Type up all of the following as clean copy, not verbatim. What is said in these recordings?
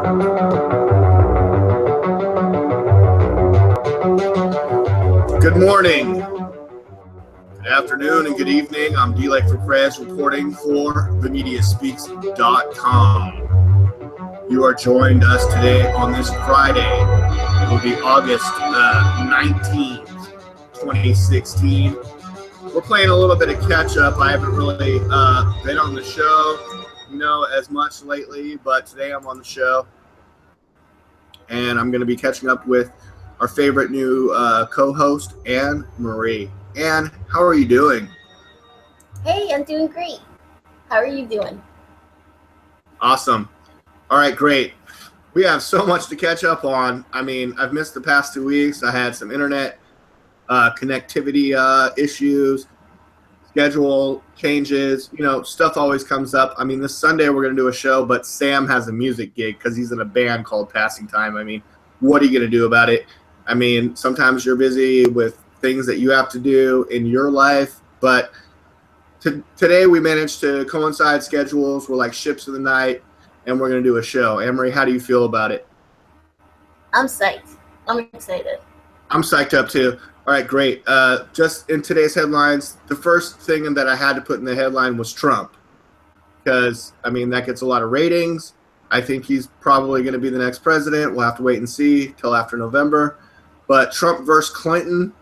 Good morning, good afternoon, and good evening. I'm DLAKE for Press reporting for themediaspeaks.com. You are joined us today on this Friday. It will be August 19th, 2016. We're playing a little bit of catch up. I haven't really been on the show, as much lately, but today I'm on the show, and I'm going to be catching up with our favorite new co-host, Annmarie. Ann, how are you doing? Hey, I'm doing great. How are you doing? Awesome. All right, great. We have so much to catch up on. I mean, I've missed the past 2 weeks. I had some internet connectivity issues, schedule changes. Stuff always comes up. I mean, this Sunday we're going to do a show, but Sam has a music gig because he's in a band called Passing Time. I mean, what are you going to do about it? I mean, sometimes you're busy with things that you have to do in your life, but today we managed to coincide schedules. We're like ships of the night, and we're going to do a show. Annmarie, how do you feel about it? I'm psyched. I'm excited. I'm psyched up too. All right, great. Just in today's headlines, the first thing that I had to put in the headline was Trump, because, I mean, that gets a lot of ratings. I think he's probably going to be the next president. We'll have to wait and see till after November. But Trump versus Clinton,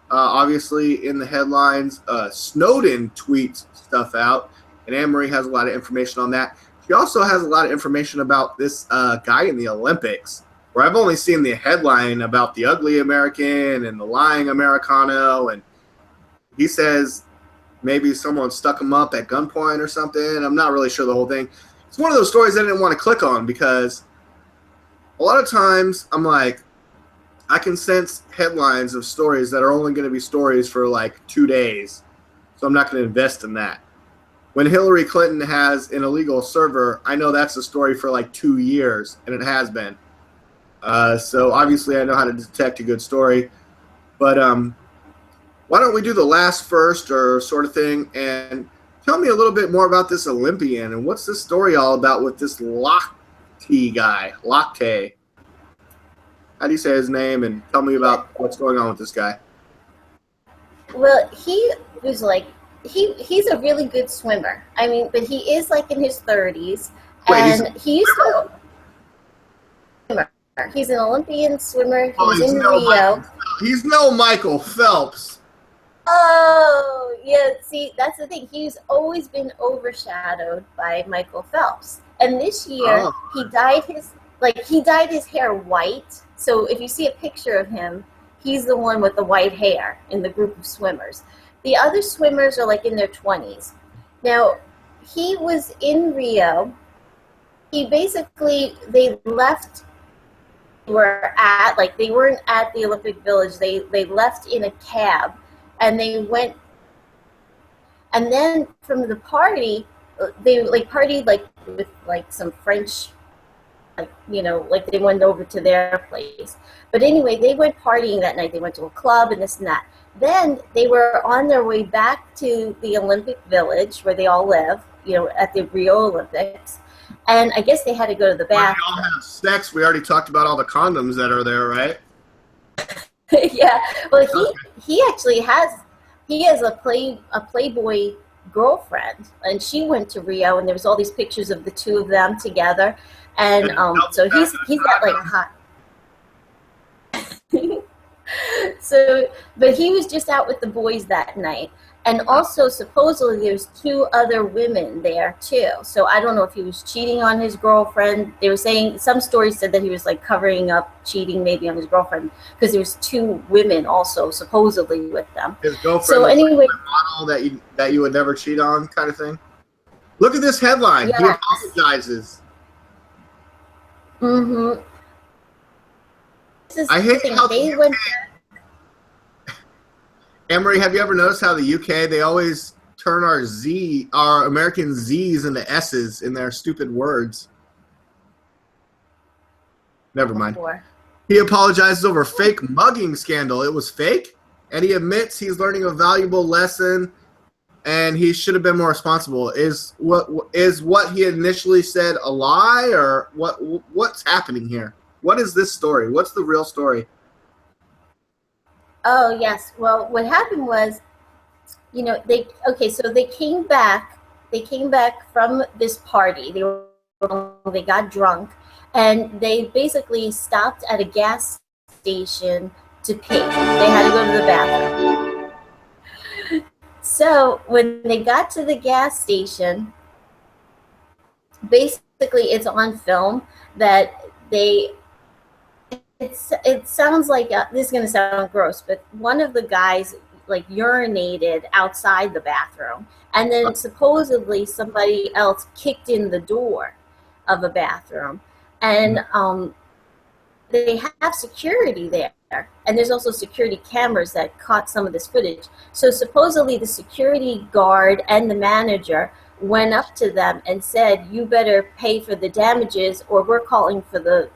obviously in the headlines. Snowden tweets stuff out, and Annmarie has a lot of information on that. She also has a lot of information about this guy in the Olympics, where I've only seen the headline about the ugly American and the lying Americano, and he says maybe someone stuck him up at gunpoint or something. I'm not really sure the whole thing. It's one of those stories I didn't want to click on because a lot of times I'm like, I can sense headlines of stories that are only going to be stories for like 2 days, so I'm not going to invest in that. When Hillary Clinton has an illegal server, I know that's a story for like 2 years, and it has been. So obviously I know how to detect a good story. But why don't we do the last first or sort of thing, and tell me a little bit more about this Olympian, and what's this story all about with this Lochte guy, Lochte. How do you say his name, and tell me about what's going on with this guy? Well, he was like, he's a really good swimmer. I mean, but he is like in his 30s. And he used to swimmer. He's an Olympian swimmer. He's in Rio. He's no Michael Phelps. Oh, yeah, see, that's the thing. He's always been overshadowed by Michael Phelps. And this year, he dyed his hair white. So if you see a picture of him, he's the one with the white hair in the group of swimmers. The other swimmers are like in their 20s. Now, he was in Rio. They left, they weren't at the Olympic Village. They left in a cab, and they went, and then from the party, they partied with some French, they went over to their place. But anyway, they went partying that night. They went to a club and this and that. Then they were on their way back to the Olympic Village where they all live, at the Rio Olympics. And I guess they had to go to the bathroom. They all have sex. We already talked about all the condoms that are there, right? Yeah. Well, he actually has a Playboy girlfriend, and she went to Rio, and there was all these pictures of the two of them together. And so he's got like hot. But he was just out with the boys that night. And also, supposedly, there's 2 other women there, too. So I don't know if he was cheating on his girlfriend. They were saying, some stories said that he was, covering up cheating maybe on his girlfriend, because there was 2 women also, supposedly, with them. His girlfriend so was anyway, a model that you would never cheat on kind of thing? Look at this headline. Yes. He apologizes. Mm-hmm. I hate how the UK... Annmarie, have you ever noticed how the UK, they always turn our American Z's into S's in their stupid words? Never mind. He apologizes over fake mugging scandal. It was fake, and he admits he's learning a valuable lesson and he should have been more responsible. Is what he initially said a lie, or what's happening here? What is this story? What's the real story? Oh yes. Well, what happened was, you know, they came back. They came back from this party. They got drunk, and they basically stopped at a gas station to pee. They had to go to the bathroom. So when they got to the gas station, basically it's on film that it sounds like this is going to sound gross, but one of the guys like urinated outside the bathroom, and then supposedly somebody else kicked in the door of a bathroom, and they have security there, and there's also security cameras that caught some of this footage. So supposedly the security guard and the manager went up to them and said, "You better pay for the damages or we're calling for the..."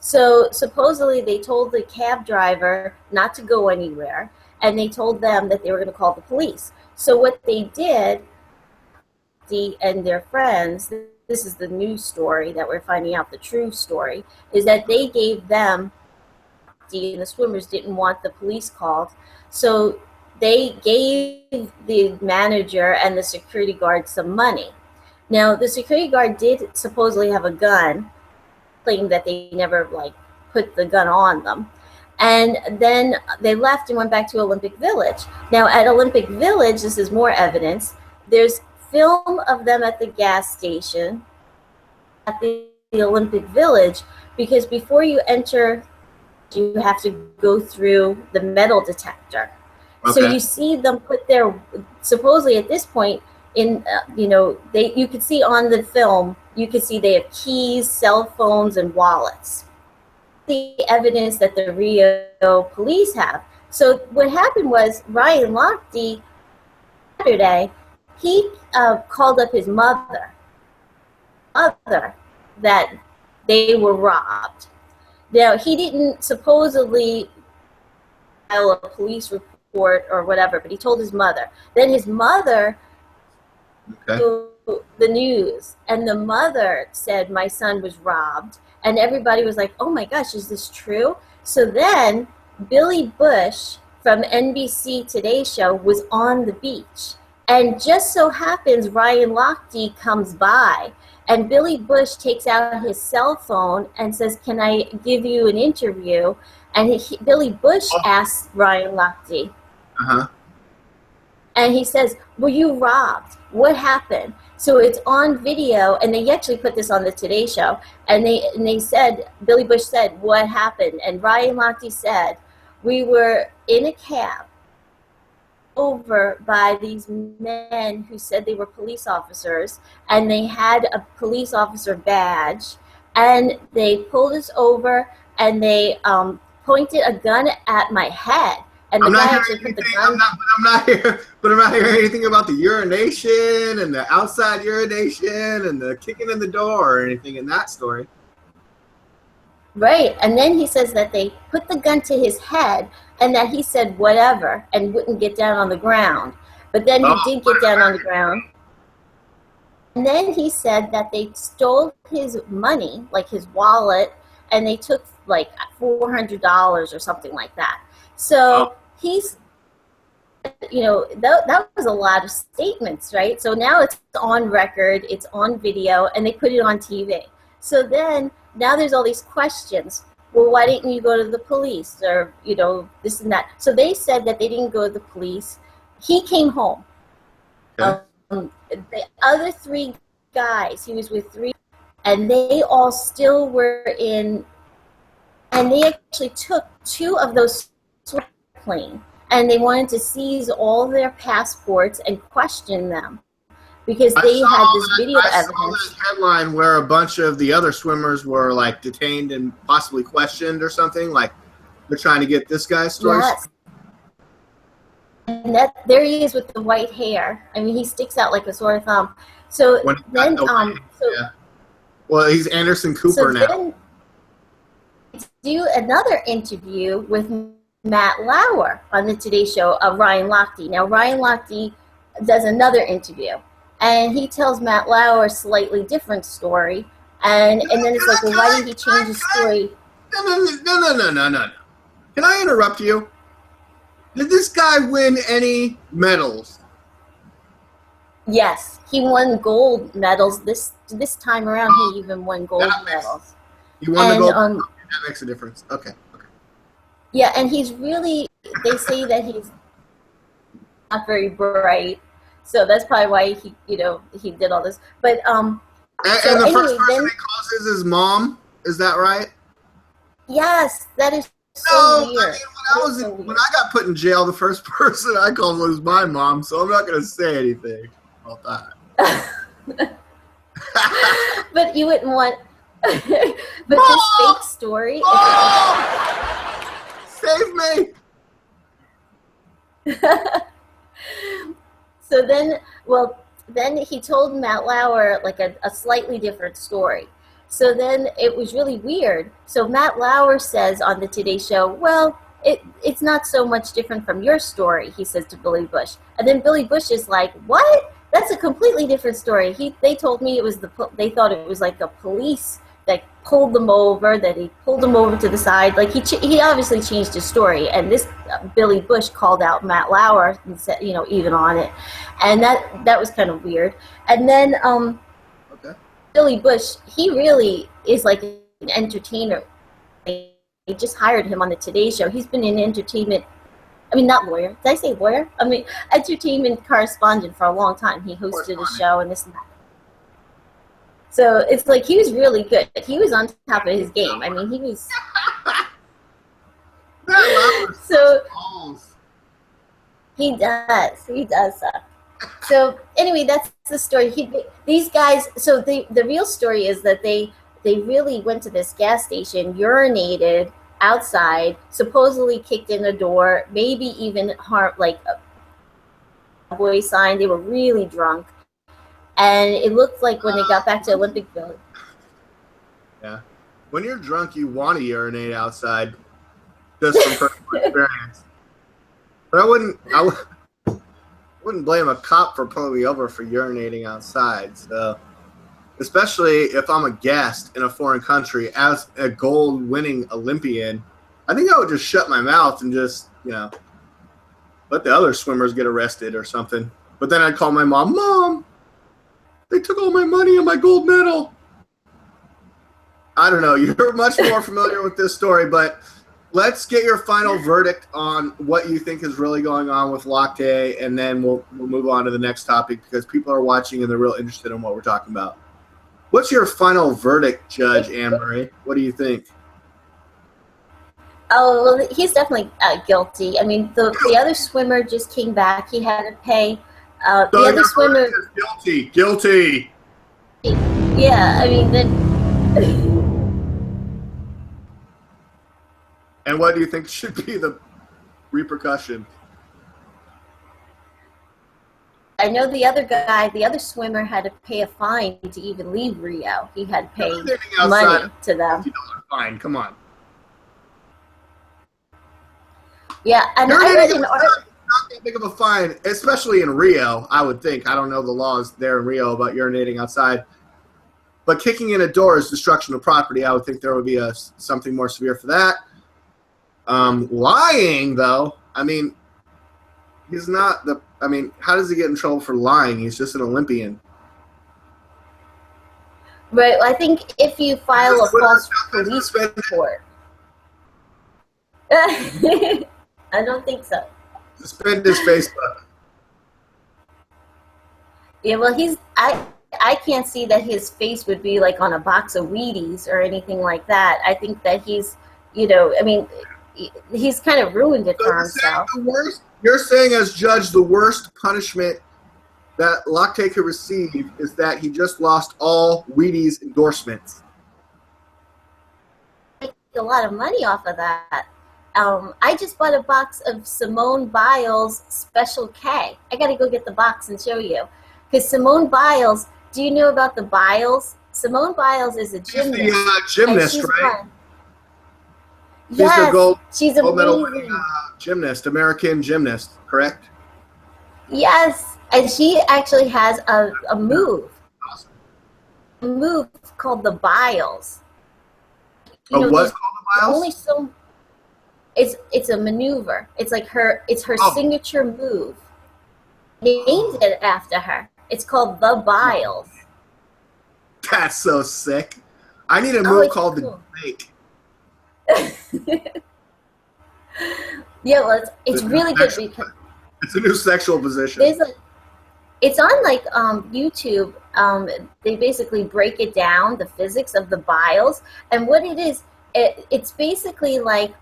So supposedly they told the cab driver not to go anywhere, and they told them that they were going to call the police. So what they did, and their friends, this is the news story that we're finding out, the true story, is that they gave them, and the swimmers didn't want the police called, so they gave the manager and the security guard some money. Now, the security guard did supposedly have a gun, claimed that they never like put the gun on them. And then they left and went back to Olympic Village. Now, at Olympic Village, this is more evidence. There's film of them at the gas station at the Olympic Village, because before you enter, you have to go through the metal detector. Okay. So you see them put their, supposedly at this point, in you could see on the film, you could see they have keys, cell phones, and wallets. The evidence that the Rio police have. So what happened was Ryan Lochte, Saturday, he called up his mother that they were robbed. Now, he didn't supposedly file a police report or whatever, but he told his mother. Then his mother told the news, and the mother said, "My son was robbed." And everybody was like, "Oh my gosh, is this true?" So then Billy Bush from NBC Today Show was on the beach. And just so happens Ryan Lochte comes by, and Billy Bush takes out his cell phone and says, "Can I give you an interview?" And Billy Bush asks Ryan Lochte. And he says, "Were you robbed? What happened?" So it's on video, and they actually put this on the Today Show, and they said, Billy Bush said, "What happened?" And Ryan Lochte said, "We were in a cab over by these men who said they were police officers, and they had a police officer badge, and they pulled us over, and they pointed a gun at my head." And the guy actually put the gun. I'm not hearing anything about the urination and the outside urination and the kicking in the door or anything in that story. Right, and then he says that they put the gun to his head, and that he said whatever and wouldn't get down on the ground. But then he did get down on the ground. And then he said that they stole his money, like his wallet, and they took like $400 or something like that. So he's, that was a lot of statements, right? So now it's on record, it's on video, and they put it on TV. So then now there's all these questions. Well, why didn't you go to the police, or this and that? So they said that they didn't go to the police. He came home. Okay. The other three guys, he was with three, and they all still were in, and they actually took two of those plane, and they wanted to seize all their passports and question them because they had this video evidence. I saw this headline where a bunch of the other swimmers were like detained and possibly questioned or something. Like they're trying to get this guy's stories. Yes. And there he is with the white hair. I mean, he sticks out like a sore thumb. So then, well, he's Anderson Cooper now. Then do another interview with Matt Lauer on the Today Show of Ryan Lochte. Now, Ryan Lochte does another interview, and he tells Matt Lauer a slightly different story, and then it's like, well, why didn't he change his story? No. Can I interrupt you? Did this guy win any medals? Yes, he won gold medals this time around. He even won gold medals. He won the gold. That makes a difference. Okay. Yeah, and he's really. They say that he's not very bright, so that's probably why he did all this. But and the first person he calls is his mom. Is that right? Yes, that is so weird. I mean, when I got put in jail, the first person I called was my mom, so I'm not going to say anything about that. But you wouldn't want. But this fake story. Save me! So then he told Matt Lauer like a slightly different story. So then it was really weird. So Matt Lauer says on the Today Show, well, it's not so much different from your story, he says to Billy Bush. And then Billy Bush is like, what? That's a completely different story. They told me they thought it was like a police that pulled them over, that he pulled them over to the side. Like he obviously changed his story, and this Billy Bush called out Matt Lauer and said, even on it, and that was kind of weird. And then Billy Bush, he really is like an entertainer. They just hired him on the Today Show. He's been in entertainment. I mean, not lawyer. Did I say lawyer? I mean, entertainment correspondent for a long time. He hosted a show and this and that. So it's like he was really good. He was on top of his game. I mean, he was. So he does. He does suck. So anyway, that's the story. These guys. So the real story is that they really went to this gas station, urinated outside, supposedly kicked in the door, maybe even harmed like a boy sign. They were really drunk. And it looked like when they got back to Olympic Village. Yeah. When you're drunk, you want to urinate outside, just from personal experience. But I wouldn't blame a cop for pulling me over for urinating outside. So, especially if I'm a guest in a foreign country as a gold-winning Olympian, I think I would just shut my mouth and just, let the other swimmers get arrested or something. But then I'd call my mom, Mom, they took all my money and my gold medal. I don't know. You're much more familiar with this story, but let's get your final verdict on what you think is really going on with Lochte, and then we'll move on to the next topic because people are watching and they're real interested in what we're talking about. What's your final verdict, Judge Annmarie? What do you think? Oh, well, he's definitely guilty. I mean, the other swimmer just came back. He had to pay. The other swimmer is guilty. Yeah, I mean then. And what do you think should be the repercussion? I know the other swimmer had to pay a fine to even leave Rio. He had to pay money to them. $50 fine, come on. Yeah, and I read an article. Not that big of a fine, especially in Rio, I would think. I don't know the laws there in Rio about urinating outside. But kicking in a door is destruction of property. I would think there would be something more severe for that. Lying, though, I mean, he's not how does he get in trouble for lying? He's just an Olympian. Right, I think if you file a false police report. I don't think so. Suspend his Facebook. Yeah, well, I can't see that his face would be like on a box of Wheaties or anything like that. I think that he's, he's kind of ruined it for himself. You're saying as judge, the worst punishment that Lochte could receive is that he just lost all Wheaties endorsements. Make a lot of money off of that. I just bought a box of Simone Biles Special K. I got to go get the box and show you. Because Simone Biles, do you know about the Biles? Simone Biles is a gymnast. She's the gymnast, right? She's the Yes, she's gold medal winning amazing. gymnast, American gymnast, correct? Yes, and she actually has a move. Awesome. A move called the biles. What's called the biles? Only so. It's a maneuver. It's like her signature move. They named it after her. It's called the biles. That's so sick. I need a move called the Drake. Yeah, well, it's really good because it's a new sexual position. It's on like YouTube. They basically break it down, the physics of the biles, and what it is. It's basically like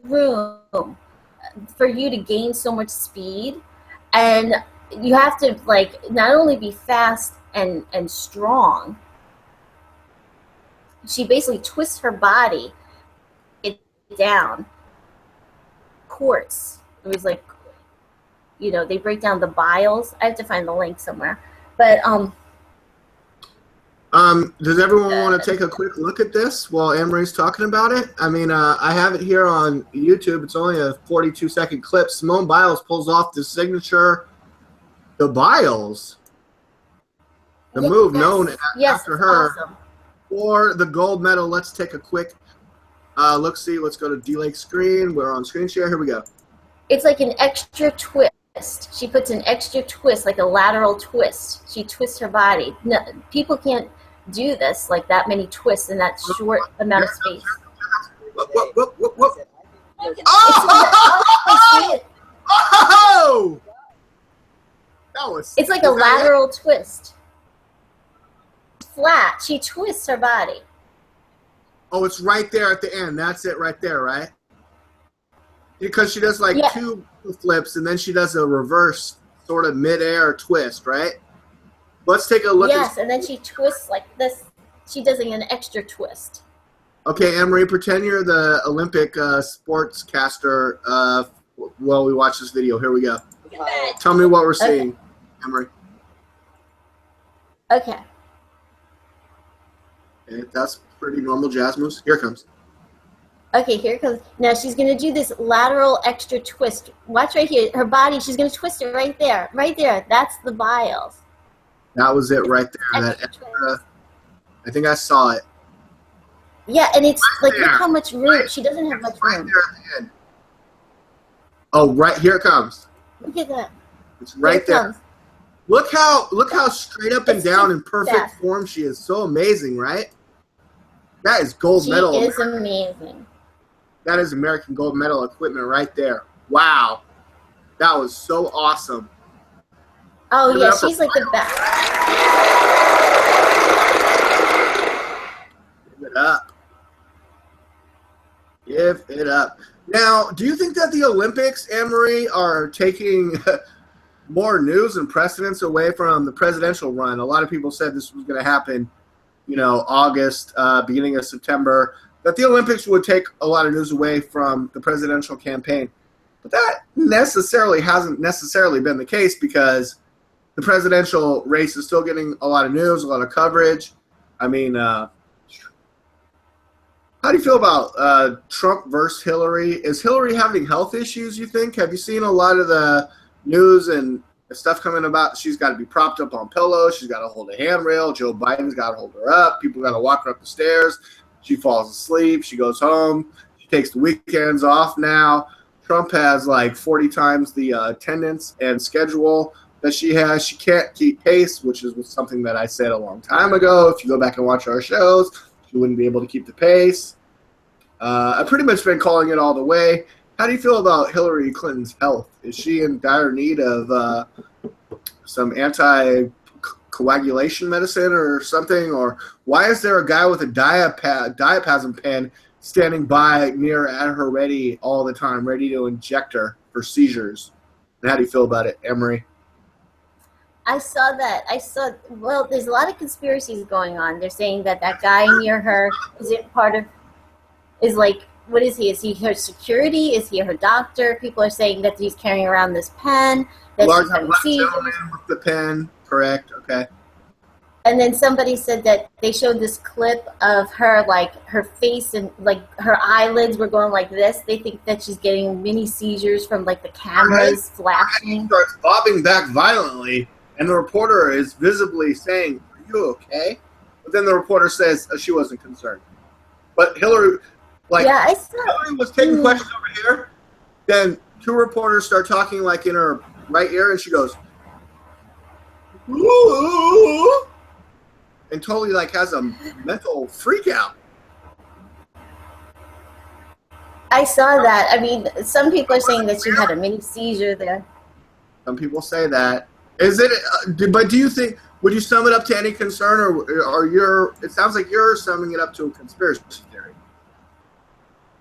room for you to gain so much speed, and you have to like not only be fast and strong. She basically twists her body down. Quartz. It was like, they break down the biles. I have to find the link somewhere, but does everyone want to take a quick look at this while Annmarie's talking about it? I mean, I have it here on YouTube. It's only a 42-second clip. Simone Biles pulls off the signature, the Biles, the move known after her for the gold medal. Let's take a quick look-see. Let's go to DLAKE screen. We're on screen share. Here we go. It's like an extra twist. She puts an extra twist, like a lateral twist. She twists her body. No, people can't do this, like that many twists in that short amount of space. Oh! It's like a lateral twist. Flat. She twists her body. Oh, it's right there at the end. That's it right there, right? Because she does like two flips and then she does a reverse sort of mid-air twist, right? Let's take a look. Yes, and then she twists like this. She does an extra twist. Okay, Annmarie, pretend you're the Olympic sportscaster while we watch this video. Here we go. Tell me what we're seeing, Annmarie. Okay. That's pretty normal jazz moves. Here it comes. Okay, here it comes. Now she's going to do this lateral extra twist. Watch right here. Her body, she's going to twist it right there. Right there. That's the biles. That was it right there. That extra, I think I saw it. Yeah, and it's right like, look how much room. She doesn't have much room. Right there at the end. Oh, right here it comes. Look at that. It's right there. Look how straight up and down in perfect form she is. So amazing, right? That is gold medal. She is amazing. That is American gold medal equipment right there. Wow. That was so awesome. Oh, yeah, she's like the best. Give it up. Give it up. Now, do you think that the Olympics, Annmarie, are taking more news and precedence away from the presidential run? A lot of people said this was going to happen, August, beginning of September, that the Olympics would take a lot of news away from the presidential campaign. But that hasn't necessarily been the case because the presidential race is still getting a lot of news, a lot of coverage. I mean, how do you feel about Trump versus Hillary? Is Hillary having health issues, you think? Have you seen a lot of the news and stuff coming about? She's got to be propped up on pillows. She's got to hold a handrail. Joe Biden's got to hold her up. People got to walk her up the stairs. She falls asleep. She goes home. She takes the weekends off now. Trump has like 40 times the attendance and schedule that she has. She can't keep pace, which is something that I said a long time ago. If you go back and watch our shows, she wouldn't be able to keep the pace. I've pretty much been calling it all the way. How do you feel about Hillary Clinton's health? Is she in dire need of some anti-coagulation medicine or something? Or why is there a guy with a diapasm pen standing by near at her ready all the time, ready to inject her for seizures? And how do you feel about it, Annmarie? I saw that. Well, there's a lot of conspiracies going on. They're saying that guy near her is like, what is he? Is he her security? Is he her doctor? People are saying that he's carrying around this pen. That Large she's having seizures. with the pen, correct? Okay. And then somebody said that they showed this clip of her, like her face and like her eyelids were going like this. They think that she's getting mini seizures from like the cameras flashing. She starts bobbing back violently, and the reporter is visibly saying, "Are you okay?" But then the reporter says she wasn't concerned. But Hillary, I saw. Hillary was taking questions over here. Then two reporters start talking like in her right ear, and she goes, "Ooh," and totally like has a mental freak out. I saw that. I mean, some people are saying that she had a mini seizure there. Some people say that. Is it? But do you think? Would you sum it up to any concern, or you're? It sounds like you're summing it up to a conspiracy theory.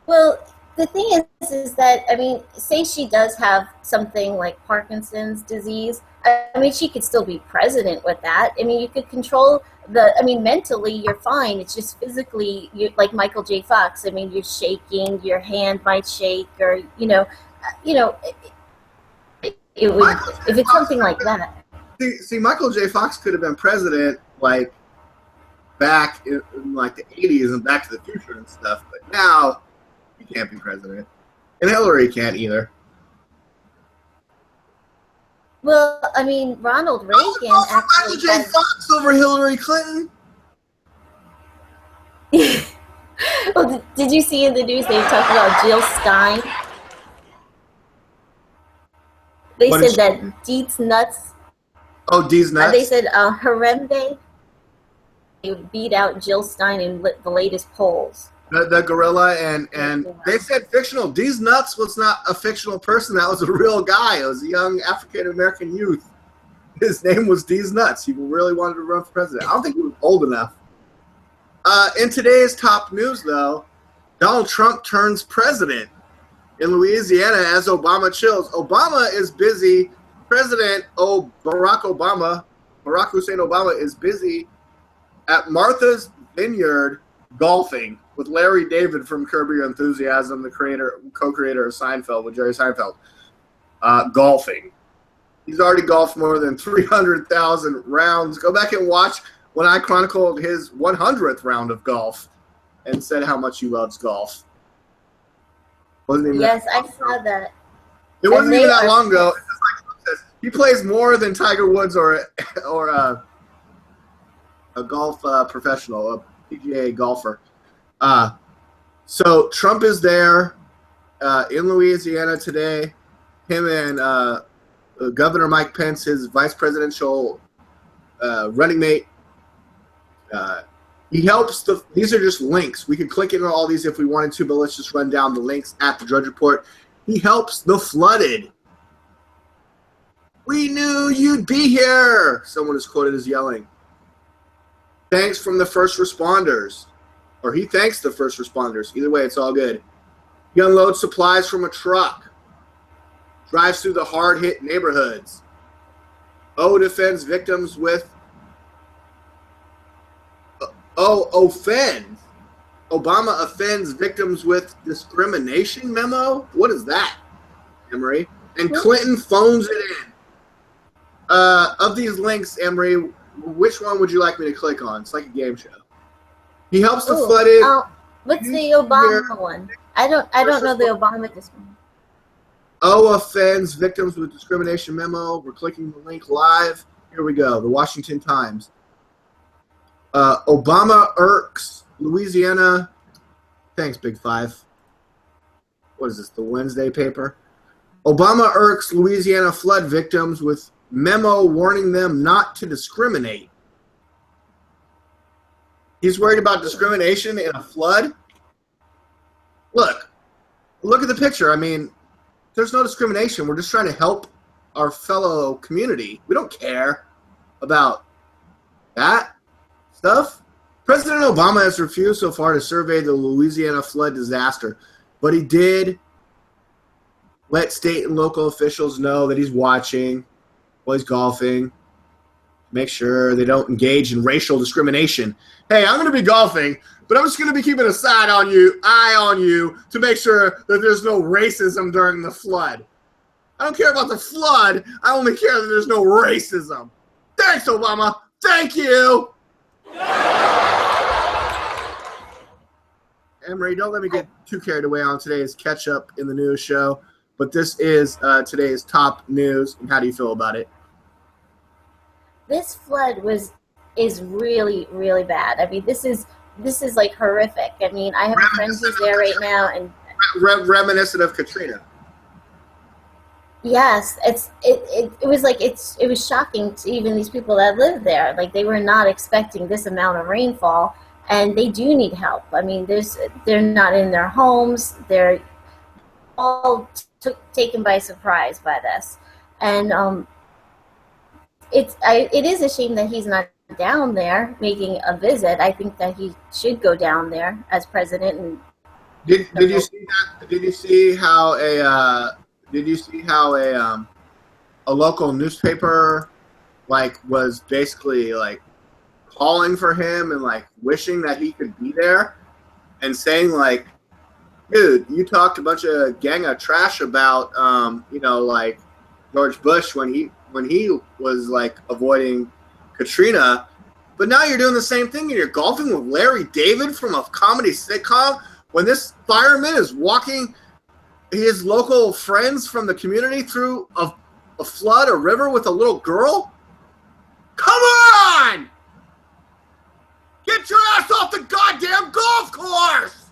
Well, the thing is that, I mean, say she does have something like Parkinson's disease. I mean, she could still be president with that. I mean, you could control mentally you're fine. It's just physically, like Michael J. Fox. I mean, you're shaking, your hand might shake, or, it would, if it's something like that. See, Michael J. Fox could have been president, like, back in like the 80s and Back to the Future and stuff, but now he can't be president. And Hillary can't either. Well, I mean, Ronald Reagan actually. Michael J. Fox over Hillary Clinton. Well, did you see in the news they talked about Jill Stein? They said that Deet's nuts. Oh, Deet's nuts. They said Harambe beat out Jill Stein in the latest polls. The gorilla, and they said fictional. Deet's nuts was not a fictional person. That was a real guy. It was a young African-American youth. His name was Deet's nuts. He really wanted to run for president. I don't think he was old enough. In today's top news, though, Donald Trump turns president in Louisiana as Obama chills. Obama is busy. President Barack Hussein Obama is busy at Martha's Vineyard golfing with Larry David from Curb Your Enthusiasm, the co-creator of Seinfeld with Jerry Seinfeld. Golfing. He's already golfed more than 300,000 rounds. Go back and watch when I chronicled his 100th round of golf and said how much he loves golf. Yes, I saw that. It wasn't even that long ago. It's just like Trump says, he plays more than Tiger Woods or a golf professional, a PGA golfer. So Trump is there in Louisiana today. Him and Governor Mike Pence, his vice presidential running mate. He helps these are just links. We could click into all these if we wanted to, but let's just run down the links at the Drudge Report. He helps the flooded. We knew you'd be here, someone is quoted as yelling. Thanks from the first responders. Or he thanks the first responders. Either way, it's all good. He unloads supplies from a truck. Drives through the hard-hit neighborhoods. Defends victims with... offends. Obama offends victims with discrimination memo? What is that, Annmarie? And Clinton phones it in. Of these links, Annmarie, which one would you like me to click on? It's like a game show. He helps the flooded. What's the Obama one? I don't know the Obama this one. Offends victims with discrimination memo. We're clicking the link live. Here we go. The Washington Times. Obama irks Louisiana. Thanks, Big Five. What is this, the Wednesday paper? Obama irks Louisiana flood victims with memo warning them not to discriminate. He's worried about discrimination in a flood? Look at the picture. I mean, there's no discrimination. We're just trying to help our fellow community. We don't care about that stuff. President Obama has refused so far to survey the Louisiana flood disaster, but he did let state and local officials know that he's watching while he's golfing. Make sure they don't engage in racial discrimination. Hey, I'm going to be golfing, but I'm just going to be keeping eye on you to make sure that there's no racism during the flood. I don't care about the flood. I only care that there's no racism. Thanks, Obama. Thank you. Annmarie, don't let me get too carried away on today's catch up in the news show, but this is today's top news. And how do you feel about it? This flood is really, really bad. I mean, this is like horrific. I mean, I have a friend who's there right now, and reminiscent of Katrina. Yes, it was shocking to even these people that live there. Like, they were not expecting this amount of rainfall, and they do need help. I mean, they're not in their homes. They're all taken by surprise by this, and it is a shame that he's not down there making a visit. I think that he should go down there as president. And did you see that? Did you see how a local newspaper was basically calling for him and wishing that he could be there and saying dude, you talked a bunch of gang of trash about George Bush when he was avoiding Katrina, but now you're doing the same thing and you're golfing with Larry David from a comedy sitcom when this fireman is walking his local friends from the community through a flood, a river with a little girl. Come on! Get your ass off the goddamn golf course!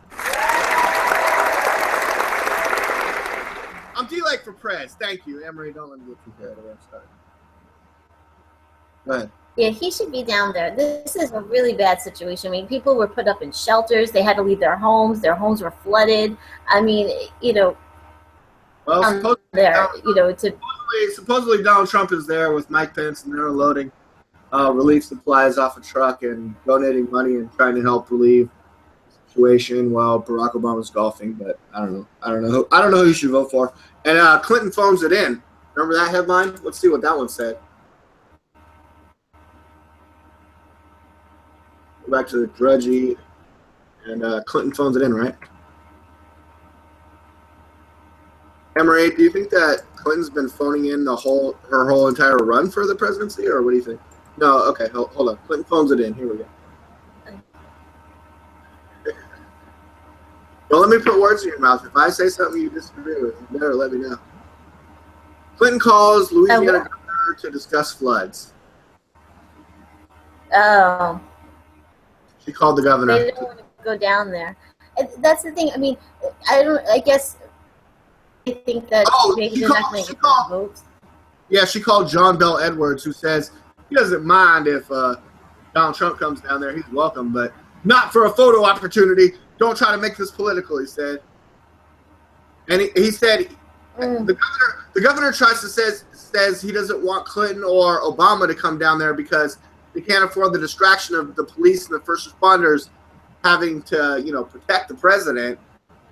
I'm DLAKE for Prez. Thank you. Annmarie, don't let me get too carried away. I'm sorry. Go ahead. Yeah, he should be down there. This is a really bad situation. I mean, people were put up in shelters. They had to leave their homes. Their homes were flooded. I mean, well, supposedly Donald Trump is there with Mike Pence, and they're loading relief supplies off a truck and donating money and trying to help relieve the situation while Barack Obama's golfing. But I don't know who you should vote for. And Clinton phones it in. Remember that headline? Let's see what that one said. Go back to the Drudgy, and Clinton phones it in, right? Annmarie, do you think that Clinton's been phoning in her whole entire run for the presidency, or what do you think? No, okay, hold on. Clinton phones it in. Here we go. Don't let me put words in your mouth. If I say something you disagree with, you better let me know. Clinton calls Louisiana governor to discuss floods. Oh. She called the governor. They don't want to go down there. That's the thing. I mean, I guess I think that maybe they're not going to get the votes. Yeah, she called John Bell Edwards, who says he doesn't mind if Donald Trump comes down there. He's welcome, but not for a photo opportunity. Don't try to make this political, he said. And he said the governor tries to says he doesn't want Clinton or Obama to come down there because they can't afford the distraction of the police and the first responders having to, protect the president.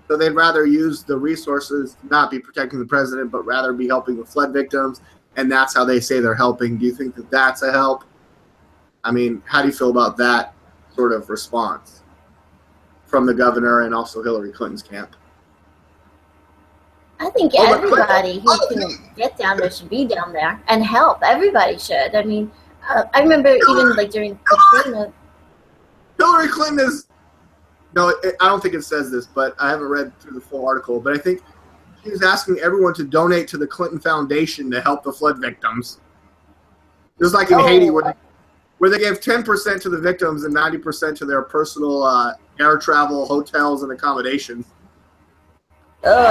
So they'd rather use the resources to not be protecting the president, but rather be helping the flood victims. And that's how they say they're helping. Do you think that that's a help? I mean, how do you feel about that sort of response from the governor and also Hillary Clinton's camp? I think everybody who can get down there should be down there and help. Everybody should. I mean, I remember even during Katrina. Hillary Clinton is. No, I don't think it says this, but I haven't read through the full article. But I think she was asking everyone to donate to the Clinton Foundation to help the flood victims. Just like in Haiti, where they gave 10% to the victims and 90% to their personal air travel, hotels, and accommodations. Hillary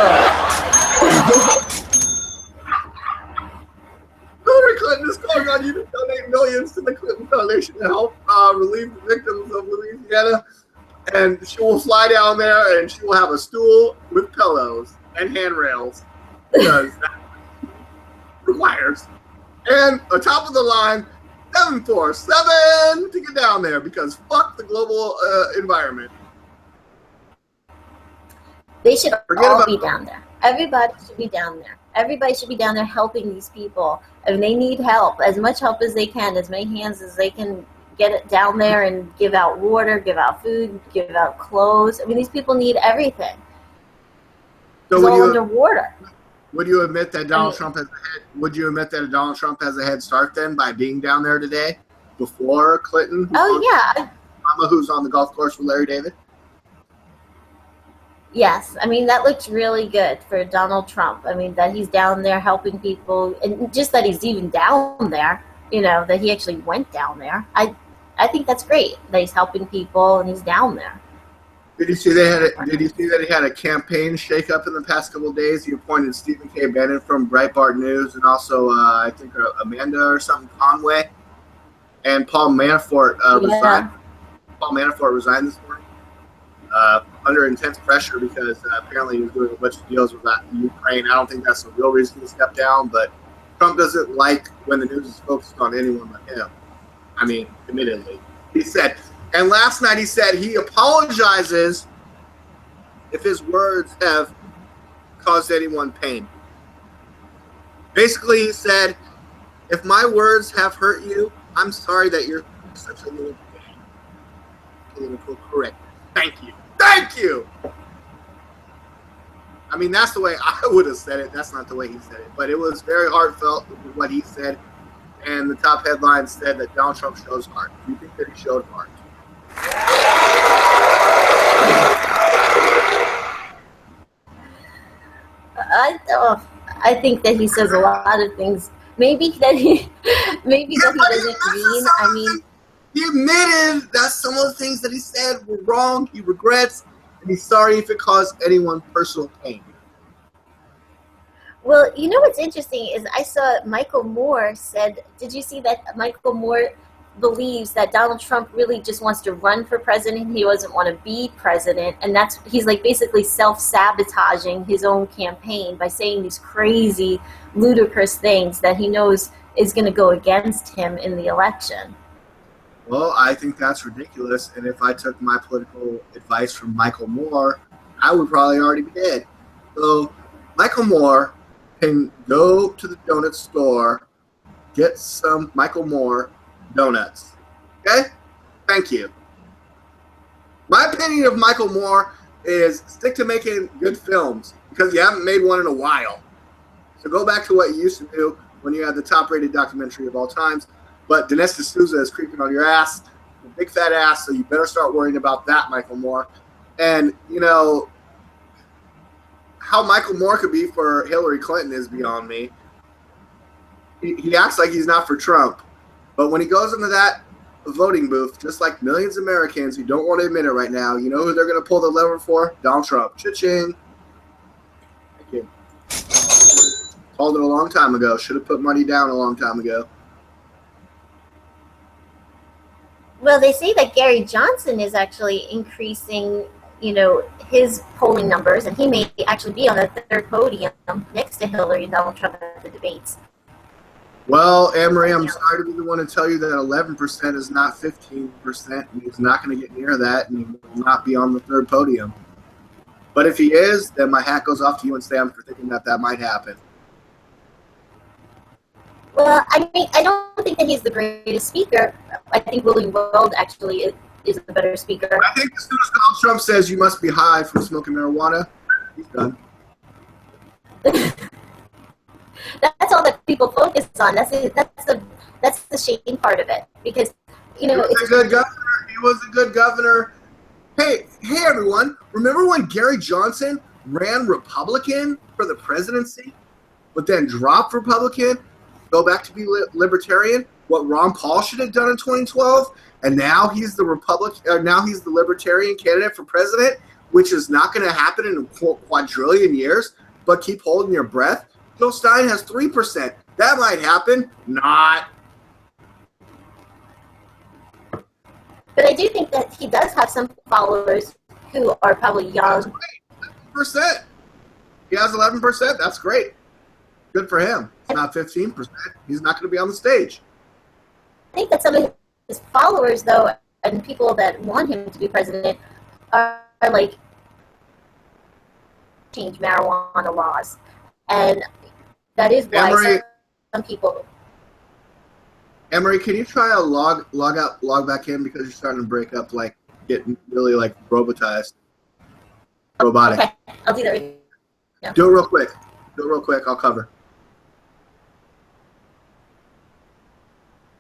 Clinton is calling on you to donate millions to the Clinton Foundation to help relieve the victims of Louisiana. And she will fly down there and she will have a stool with pillows and handrails because that requires. And a top of the line 747 to get down there because fuck the global environment. They should all be down there. Everybody should be down there. Everybody should be down there helping these people. I mean, they need help, as much help as they can, as many hands as they can get it down there and give out water, give out food, give out clothes. I mean, these people need everything. So it's all underwater. Would you admit that Donald Trump has a head? Would you admit that Donald Trump has a head start then by being down there today before Clinton. Oh, yeah. Mama who's on the golf course with Larry David. Yes, I mean, that looks really good for Donald Trump. I mean, that he's down there helping people, and just that he's even down there, that he actually went down there. I think that's great that he's helping people and he's down there. Did you see that he had a campaign shakeup in the past couple of days? He appointed Stephen K. Bannon from Breitbart News, and also I think Amanda or something Conway, and Paul Manafort resigned. Paul Manafort resigned this morning under intense pressure because apparently he was doing a bunch of deals with Ukraine. I don't think that's the real reason to step down, but Trump doesn't like when the news is focused on anyone but him. I mean, admittedly. He said, and last night he said he apologizes if his words have caused anyone pain. Basically, he said, if my words have hurt you, I'm sorry that you're such a little political correct. Thank you. Thank you! I mean, that's the way I would have said it. That's not the way he said it. But it was very heartfelt with what he said. And the top headline said that Donald Trump shows heart. Do you think that he showed heart? I think that he says a lot of things. Maybe that he doesn't mean. I mean, he admitted that some of the things that he said were wrong. He regrets, and he's sorry if it caused anyone personal pain. Well, what's interesting is I saw Michael Moore said, did you see that Michael Moore believes that Donald Trump really just wants to run for president? He doesn't want to be president, and he's like basically self-sabotaging his own campaign by saying these crazy, ludicrous things that he knows is going to go against him in the election. Well, I think that's ridiculous, and if I took my political advice from Michael Moore, I would probably already be dead. So Michael Moore can go to the donut store, get some Michael Moore donuts. Okay? Thank you. My opinion of Michael Moore is stick to making good films because you haven't made one in a while. So go back to what you used to do when you had the top-rated documentary of all times. But Dinesh D'Souza is creeping on your ass, a big fat ass, so you better start worrying about that, Michael Moore. And, how Michael Moore could be for Hillary Clinton is beyond me. He acts like he's not for Trump. But when he goes into that voting booth, just like millions of Americans who don't want to admit it right now, you know who they're going to pull the lever for? Donald Trump. Cha-ching. Thank you. Called it a long time ago. Should have put money down a long time ago. Well, they say that Gary Johnson is actually increasing, his polling numbers, and he may actually be on the third podium next to Hillary and Donald Trump at the debates. Well, Annmarie, I'm sorry to be the one to tell you that 11% is not 15%. He's not going to get near that, and he will not be on the third podium. But if he is, then my hat goes off to you and Sam for thinking that might happen. Well, I mean, I don't think that he's the greatest speaker. I think Willie Weld actually is a better speaker. I think as soon as Donald Trump says you must be high from smoking marijuana, he's done. That's all that people focus on. That's the shame part of it, because he was a good governor. He was a good governor. Hey, everyone! Remember when Gary Johnson ran Republican for the presidency, but then dropped Republican, go back to be libertarian? What Ron Paul should have done in 2012, and now he's the libertarian candidate for president, which is not going to happen in a quadrillion years. But keep holding your breath. Joe Stein has 3%. That might happen. Not. But I do think that he does have some followers who are probably young. That's great. 11%. He has 11%. That's great. Good for him. It's not 15%. He's not going to be on the stage. I think that some of his followers, though, and people that want him to be president are like change marijuana laws. And that is why some people. Annmarie, can you try to log out, log back in, because you're starting to break up, like getting really like robotized, robotic. Okay, I'll do that. Right now. Do it real quick. I'll cover.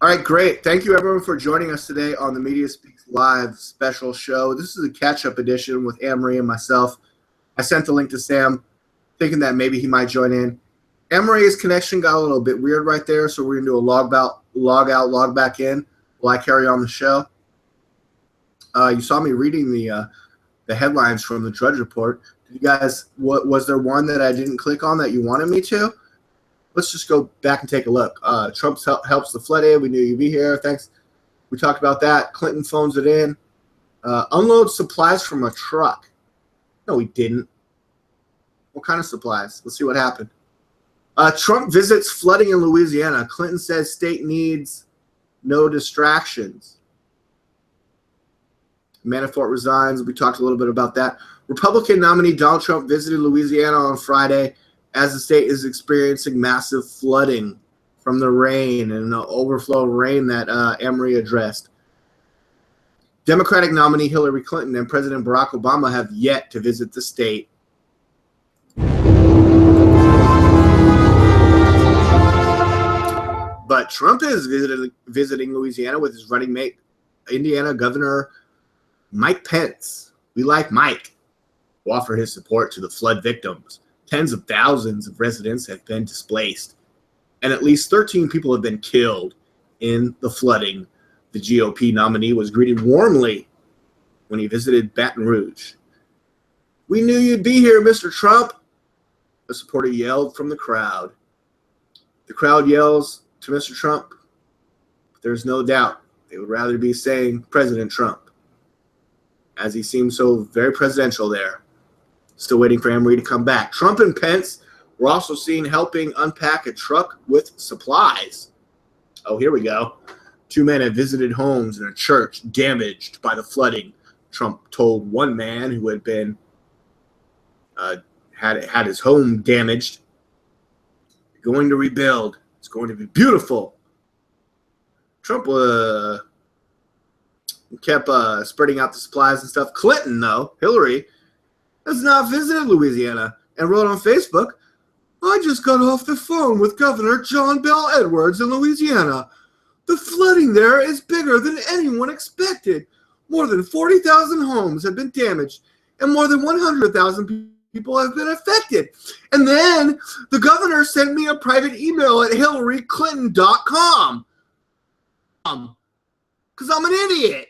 All right, great. Thank you, everyone, for joining us today on the Media Speaks Live special show. This is a catch-up edition with Annmarie and myself. I sent the link to Sam, thinking that maybe he might join in. Annmarie's connection got a little bit weird right there, so we're going to do a log out, log back in while I carry on the show. You saw me reading the headlines from the Drudge Report. Did you guys, was there one that I didn't click on that you wanted me to? Let's just go back and take a look. Trump helps the flooded. We knew you'd be here. Thanks. We talked about that. Clinton phones it in. Unload supplies from a truck. No, he didn't. What kind of supplies? Let's see what happened. Trump visits flooding in Louisiana. Clinton says state needs no distractions. Manafort resigns. We talked a little bit about that. Republican nominee Donald Trump visited Louisiana on Friday as the state is experiencing massive flooding from the rain and the overflow rain that Annmarie addressed. Democratic nominee Hillary Clinton and President Barack Obama have yet to visit the state. But Trump is visiting Louisiana with his running mate, Indiana Governor Mike Pence. We like Mike, who offer his support to the flood victims. Tens of thousands of residents have been displaced, and at least 13 people have been killed in the flooding. The GOP nominee was greeted warmly when he visited Baton Rouge. "We knew you'd be here, Mr. Trump," a supporter yelled from the crowd. The crowd yells to Mr. Trump, but there's no doubt they would rather be saying President Trump, as he seems so very presidential there. Still waiting for Annmarie to come back. Trump and Pence were also seen helping unpack a truck with supplies. Oh, here we go. Two men had visited homes and a church damaged by the flooding. Trump told one man who had been had his home damaged, "We're going to rebuild. It's going to be beautiful." Trump kept spreading out the supplies and stuff. Clinton, though, Hillary, has not visited Louisiana and wrote on Facebook, "I just got off the phone with Governor John Bel Edwards in Louisiana. The flooding there is bigger than anyone expected. More than 40,000 homes have been damaged, and more than 100,000 people have been affected. And then the governor sent me a private email at HillaryClinton.com. Because I'm an idiot."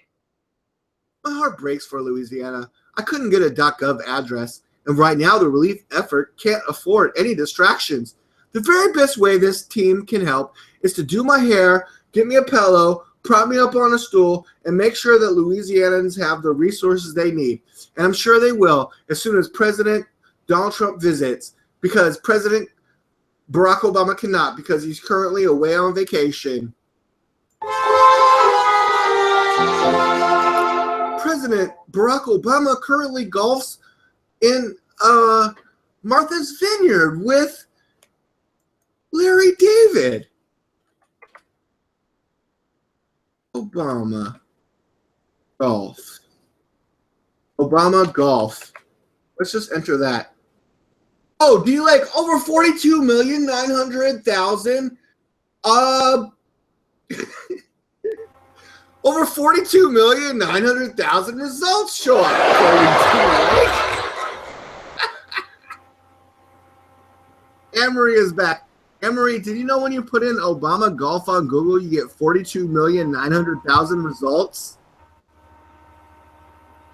My heart breaks for Louisiana. I couldn't get a .gov address, and right now the relief effort can't afford any distractions. The very best way this team can help is to do my hair, get me a pillow, prop me up on a stool, and make sure that Louisianans have the resources they need. And I'm sure they will as soon as President Donald Trump visits, because President Barack Obama cannot, because he's currently away on vacation. President Barack Obama currently golfs in Martha's Vineyard with Larry David. Obama golf. Obama golf. Let's just enter that. Oh, DLAKE, over 42,900,000. Over 42,900,000 results show up. Annmarie is back. Annmarie, did you know when you put in Obama golf on Google, you get 42,900,000 results?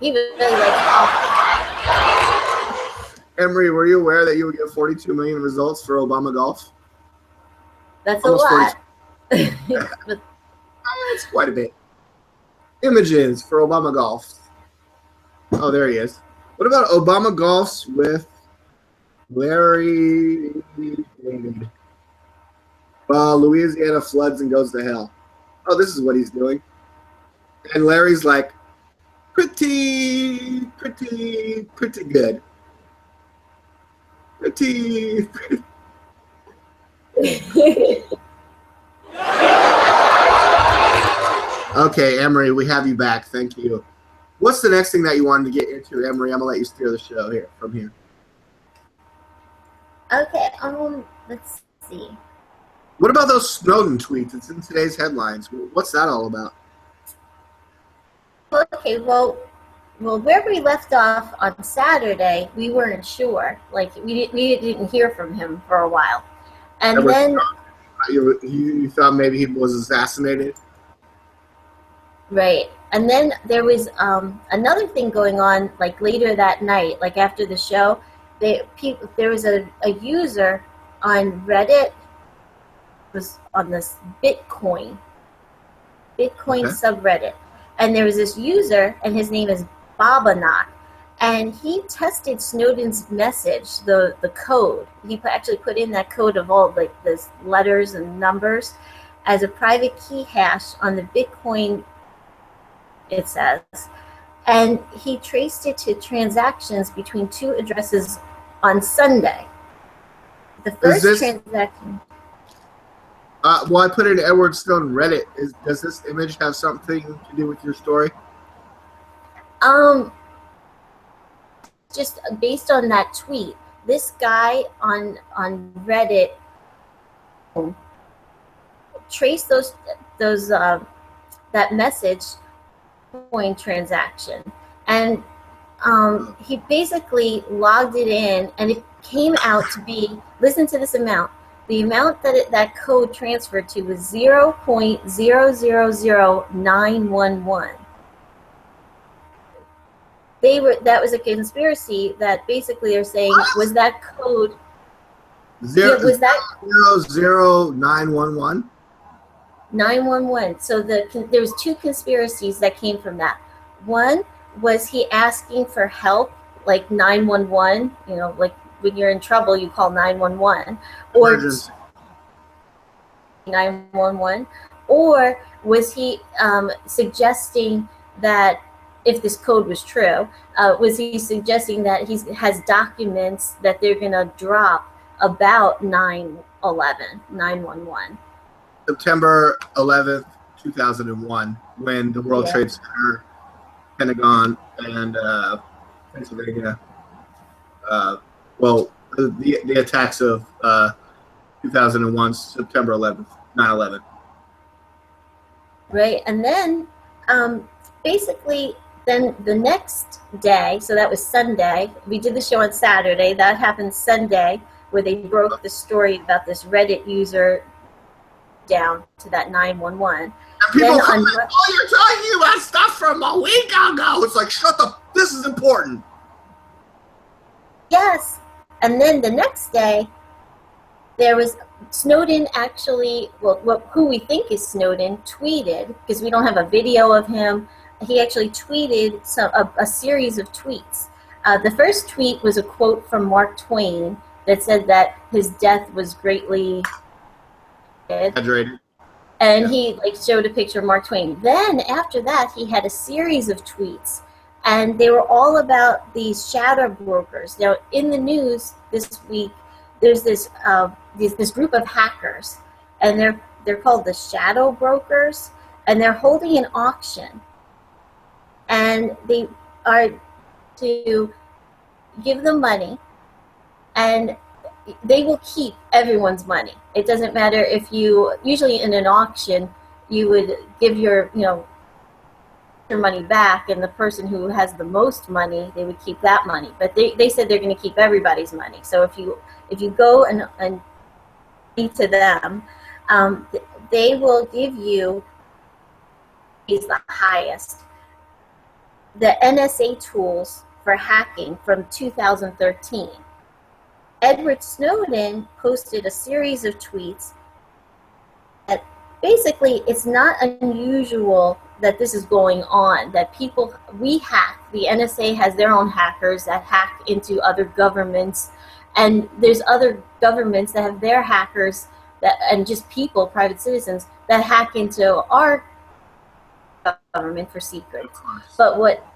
He really likes golf. Annmarie, were you aware that you would get 42 million results for Obama golf? That's almost a lot. That's quite a bit. Images for Obama golf. Oh, there he is. What about Obama golfs with Larry David? Louisiana floods and goes to hell. Oh, this is what he's doing. And Larry's like, pretty good. Pretty. Okay, Annmarie, we have you back. Thank you. What's the next thing that you wanted to get into, Annmarie? I'm gonna let you steer the show here from here. Okay, let's see. What about those Snowden tweets? It's in today's headlines. What's that all about? Okay, well, where we left off on Saturday, we weren't sure. Like, we didn't hear from him for a while. And then... You thought maybe he was assassinated? Right. And then there was another thing going on, like, later that night, like, after the show. There was a user on Reddit, was on this Bitcoin subreddit. And there was this user, and his name is Babanot, and he tested Snowden's message, the code. He actually put in that code of all like this letters and numbers as a private key hash on the Bitcoin, it says, and he traced it to transactions between two addresses on Sunday. The first transaction. Well, I put in Edward Snowden Reddit. Does this image have something to do with your story? Just based on that tweet, this guy on Reddit traced that message coin transaction, and he basically logged it in, and it came out to be, listen to this amount. The amount that code transferred to was 0.000911. That was a conspiracy that basically they're saying was that code 00911? 911. So there was two conspiracies that came from that. One was he asking for help, like 911, you know, like when you're in trouble, you call 911, or 911, or was he suggesting that if this code was true, was he suggesting that he has documents that they're going to drop about 911? September 11th, 2001, when the World Trade Center, Pentagon, and Pennsylvania, the attacks of 2001, September 11th, 9/11. Right, and then basically, then the next day, so that was Sunday. We did the show on Saturday. That happened Sunday, where they broke the story about this Reddit user down to that 911. And people come like, oh, you're talking about stuff from a week ago. It's like, shut the, this is important. Yes. And then the next day, there was Snowden actually, who we think is Snowden, tweeted, because we don't have a video of him, he actually tweeted a series of tweets. The first tweet was a quote from Mark Twain that said that his death was greatly exaggerated. And he showed a picture of Mark Twain. Then after that, he had a series of tweets, and they were all about these shadow brokers. Now, in the news this week, there's this group of hackers, and they're called the shadow brokers, and they're holding an auction, and they are to give them money, and they will keep everyone's money. It doesn't matter if usually in an auction, you would give your money back, and the person who has the most money, they would keep that money. But they said they're going to keep everybody's money. So if you go and speak to them, they will give you the highest. The NSA tools for hacking from 2013. Edward Snowden posted a series of tweets that basically it's not unusual that this is going on, that we hack. The NSA has their own hackers that hack into other governments, and there's other governments that have their hackers and just people, private citizens, that hack into our government for secrets. But what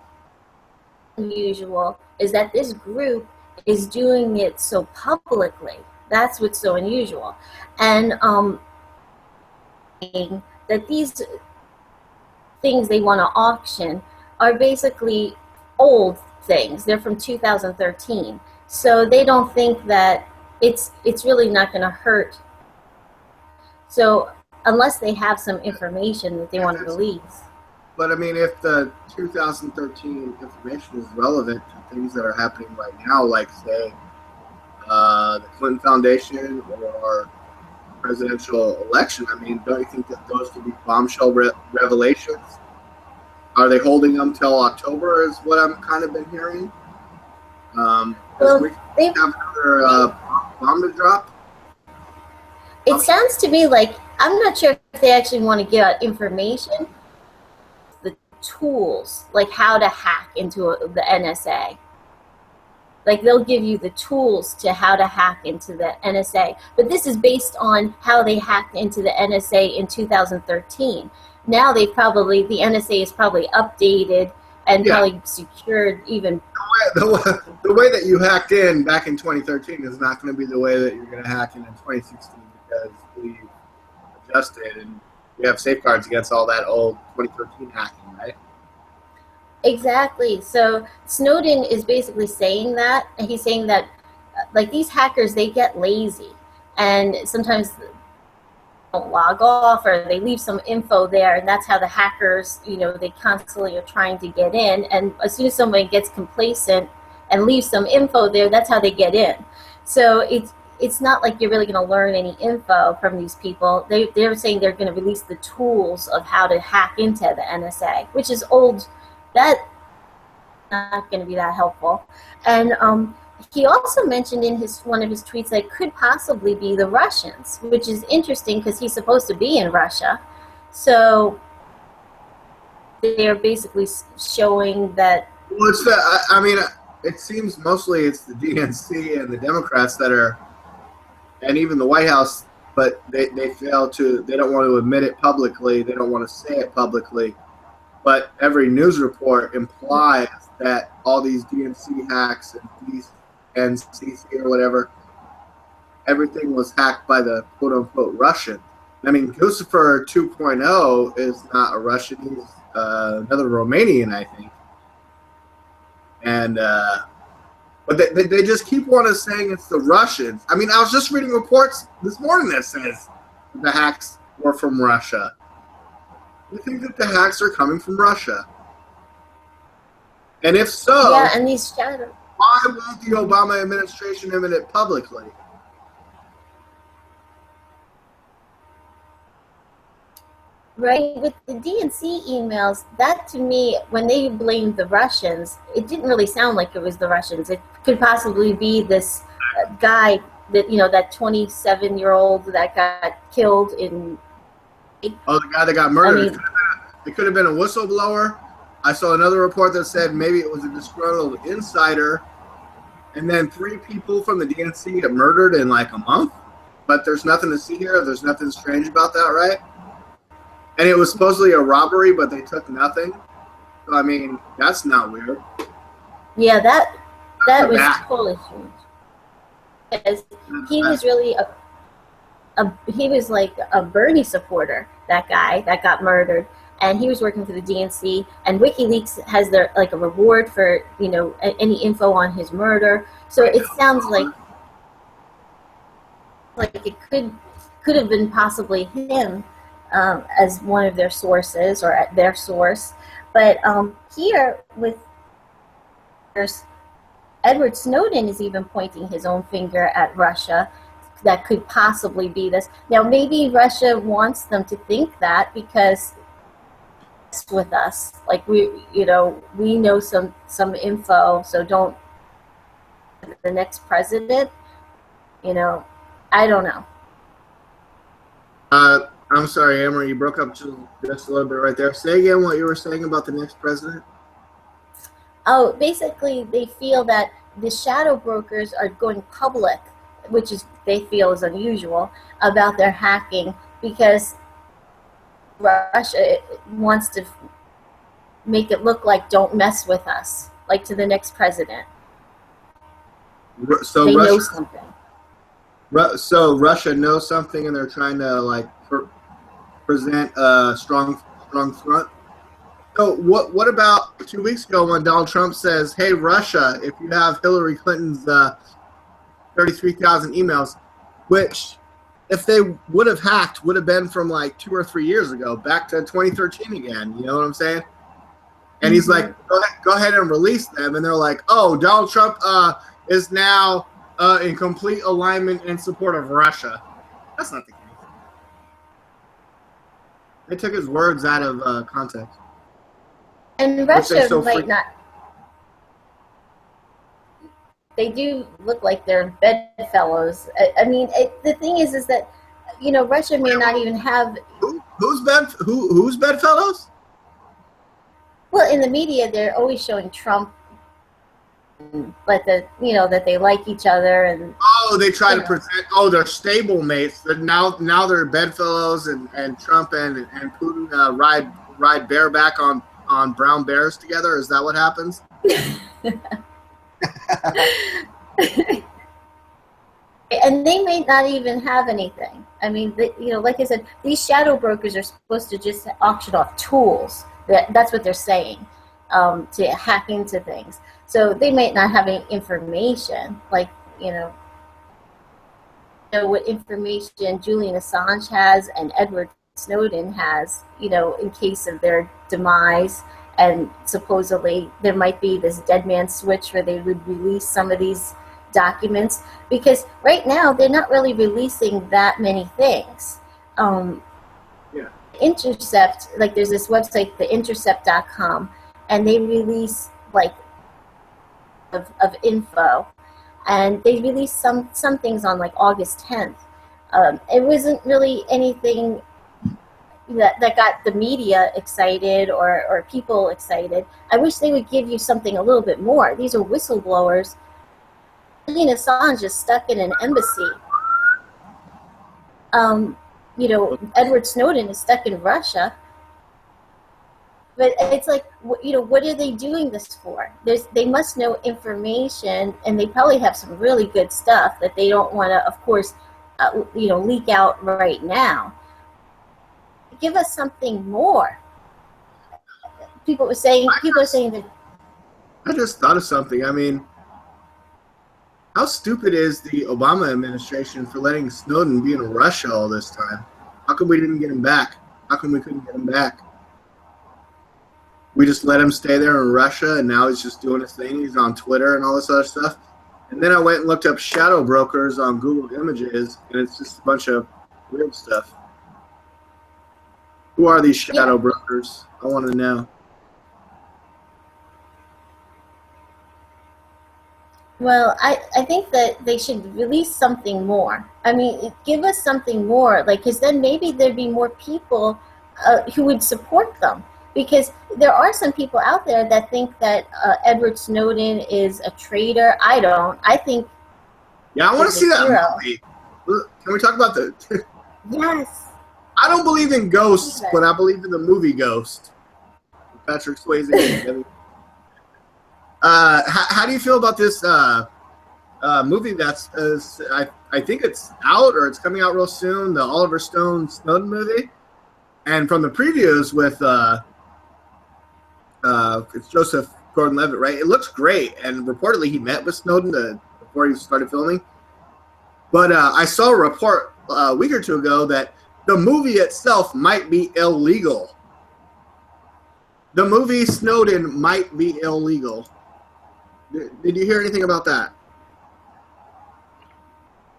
unusual is that this group is doing it so publicly. That's what's so unusual. And that these things they want to auction are basically old things. They're from 2013. So they don't think that it's really not going to hurt So unless they have some information that they want to release. But I mean, if the 2013 information is relevant to things that are happening right now, like say the Clinton Foundation or presidential election, I mean, don't you think that those could be bombshell revelations? Are they holding them till October? Is what I'm kind of been hearing. Well, we have another bomb to drop. It sounds to me like, I'm not sure if they actually want to give out information, the tools, like how to hack into the NSA. Like they'll give you the tools to how to hack into the NSA. But this is based on how they hacked into the NSA in 2013. Now the NSA is probably updated and probably secured even. The way that you hacked in back in 2013 is not going to be the way that you're going to hack in 2016 because we adjusted and we have safeguards against all that old 2013 hacking, right? Exactly. So Snowden is basically saying that, and he's saying that like these hackers, they get lazy and sometimes don't log off or they leave some info there, and that's how the hackers, they constantly are trying to get in, and as soon as somebody gets complacent and leaves some info there, that's how they get in. So it's not like you're really going to learn any info from these people. They're saying they're going to release the tools of how to hack into the NSA, which is old. That's not going to be that helpful. And he also mentioned in one of his tweets that it could possibly be the Russians, which is interesting because he's supposed to be in Russia. So they're basically showing that. Well, it seems mostly it's the DNC and the Democrats that are, and even the White House, but they fail to, they don't want to admit it publicly. They don't want to say it publicly. But every news report implies that all these DNC hacks and these NCC or whatever, everything was hacked by the quote-unquote Russian. I mean, Guccifer 2.0 is not a Russian. He's another Romanian, I think. And but they just keep on saying it's the Russians. I mean, I was just reading reports this morning that says the hacks were from Russia. You think that the hacks are coming from Russia? And if so, yeah, and these shadows. Why won't the Obama administration admit it publicly? Right, with the DNC emails, that to me, when they blamed the Russians, it didn't really sound like it was the Russians. It could possibly be this guy that, that 27-year-old that got killed in. Oh, the guy that got murdered. It could have been a whistleblower. I saw another report that said maybe it was a disgruntled insider. And then 3 people from the DNC got murdered in like a month. But there's nothing to see here. There's nothing strange about that, right? And it was supposedly a robbery, but they took nothing. So, I mean, that's not weird. Yeah, that was totally strange. Because he was really he was like a Bernie supporter, that guy that got murdered. And he was working for the DNC, and WikiLeaks has a reward for any info on his murder. So it sounds like it could have been possibly him as one of their sources or at their source. But here with Edward Snowden is even pointing his own finger at Russia. That could possibly be this. Now maybe Russia wants them to think that because with us, like we know some info, so don't the next president, I don't know. I'm sorry, Annmarie, you broke up just a little bit right there. Say again what you were saying about the next president. Oh, basically they feel that the shadow brokers are going public, which is they feel is unusual, about their hacking because Russia wants to make it look like don't mess with us, like to the next president. So they know something. So Russia knows something, and they're trying to present a strong front. So what about 2 weeks ago when Donald Trump says, "Hey Russia, if you have Hillary Clinton's 33,000 emails," which if they would have hacked, would have been from like 2 or 3 years ago, back to 2013 again. You know what I'm saying? And he's like, go ahead and release them. And they're like, oh, Donald Trump is now in complete alignment in support of Russia. That's not the case. They took his words out of context. And Russia might not. They do look like they're bedfellows. I mean, the thing is that, you know, Russia may not even have. Who's bedfellows? Well, in the media, they're always showing Trump, but that they like each other, and they try to present they're stable mates. But now they're bedfellows, and Trump and Putin ride bareback on brown bears together. Is that what happens? And they may not even have anything. I mean, like I said, these shadow brokers are supposed to just auction off tools. That's what they're saying, to hack into things. So they might not have any information, like, what information Julian Assange has and Edward Snowden has, in case of their demise. And supposedly there might be this dead man switch where they would release some of these documents, because right now they're not really releasing that many things. Intercept, like there's this website, theintercept.com, and they release like of info, and they released some things on like August 10th. It wasn't really anything that got the media excited or people excited. I wish they would give you something a little bit more. These are whistleblowers. Julian Assange is stuck in an embassy. Edward Snowden is stuck in Russia. But it's like, what are they doing this for? They must know information, and they probably have some really good stuff that they don't want to, of course, leak out right now. Give us something more. People are saying that. I just thought of something. I mean, how stupid is the Obama administration for letting Snowden be in Russia all this time? How come we didn't get him back? How come we couldn't get him back? We just let him stay there in Russia, and now he's just doing his thing. He's on Twitter and all this other stuff. And then I went and looked up shadow brokers on Google Images, and it's just a bunch of weird stuff. Who are these shadow brokers? I want to know. Well, I think that they should release something more. I mean, give us something more, because then maybe there'd be more people who would support them. Because there are some people out there that think that Edward Snowden is a traitor. I don't. I think. Yeah, I want to see that movie. Can we talk about the? Yes. I don't believe in ghosts, but I believe in the movie Ghost. Patrick Swayze. How do you feel about this movie that's, I think it's out or it's coming out real soon, the Oliver Stone Snowden movie? And from the previews with it's Joseph Gordon-Levitt, right? It looks great, and reportedly he met with Snowden before he started filming. But I saw a report a week or two ago that the movie itself might be illegal. The movie Snowden might be illegal. Did you hear anything about that?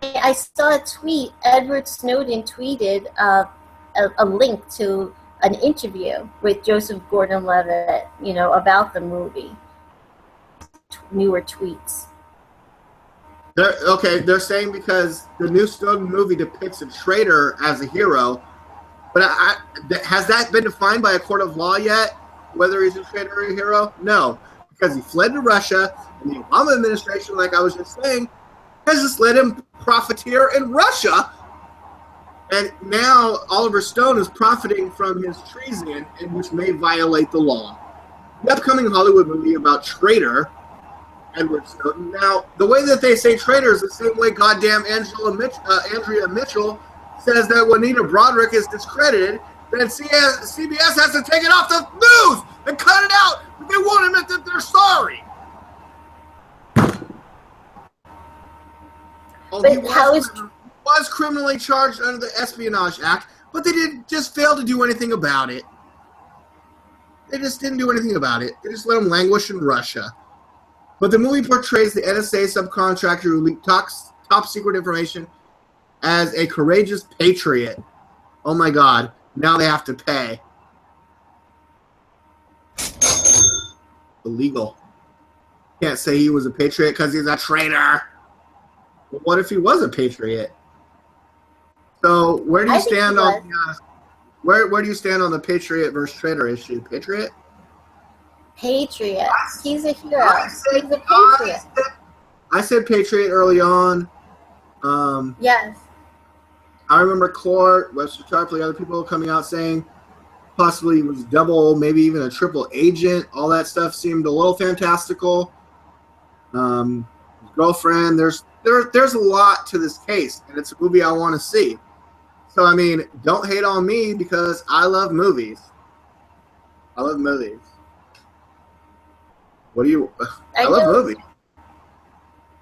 I saw a tweet. Edward Snowden tweeted a link to an interview with Joseph Gordon-Levitt, about the movie. Newer tweets. They're saying because the new Snowden movie depicts a traitor as a hero, but has that been defined by a court of law yet, whether he's a traitor or a hero? No, because he fled to Russia, and the Obama administration, like I was just saying, has just let him profiteer in Russia, and now Oliver Stone is profiting from his treason, which may violate the law. The upcoming Hollywood movie about traitor Edward Snowden. Now, the way that they say traitor is the same way goddamn Andrea Mitchell says that Juanita Broderick is discredited, then CBS has to take it off the news and cut it out. They won't admit that they're sorry. But was criminally charged under the Espionage Act, but they did just fail to do anything about it. They just didn't do anything about it. They just let him languish in Russia. But the movie portrays the NSA subcontractor who leaked top secret information as a courageous patriot. Oh my God. Now they have to pay. Illegal. Can't say he was a patriot because he's a traitor. But what if he was a patriot? So where do you stand on where do you stand on the patriot versus traitor issue? Patriot? Patriot. He's a hero. He's a patriot. I said patriot early on. Yes. I remember Clark, Webster Tarpley, other people coming out saying possibly he was double, maybe even a triple agent. All that stuff seemed a little fantastical. His girlfriend. There's a lot to this case, and it's a movie I want to see. So, I mean, don't hate on me because I love movies. I love movies. I love movies.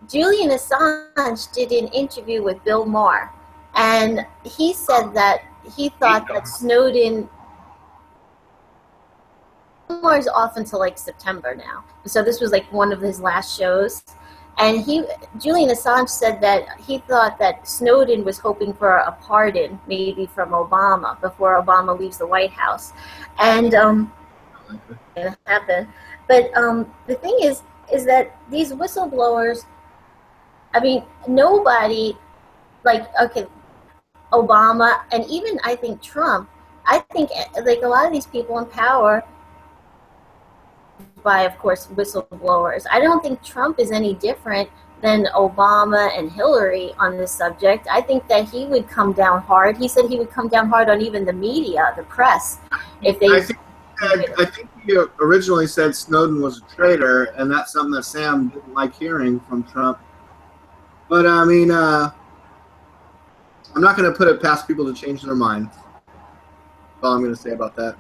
Julian Assange did an interview with Bill Maher, and he said that he thought that Snowden... Bill Maher's off until like September now. So this was like one of his last shows. And Julian Assange said that he thought that Snowden was hoping for a pardon, maybe from Obama, before Obama leaves the White House. And it happened. But the thing is that these whistleblowers, I mean, nobody, like, okay, Obama, and even I think Trump, I think like a lot of these people in power, by, of course, whistleblowers. I don't think Trump is any different than Obama and Hillary on this subject. I think that he would come down hard. He said he would come down hard on even the media, the press, if they... I think he originally said Snowden was a traitor, and that's something that Sam didn't like hearing from Trump. But, I mean, I'm not going to put it past people to change their minds. That's all I'm going to say about that.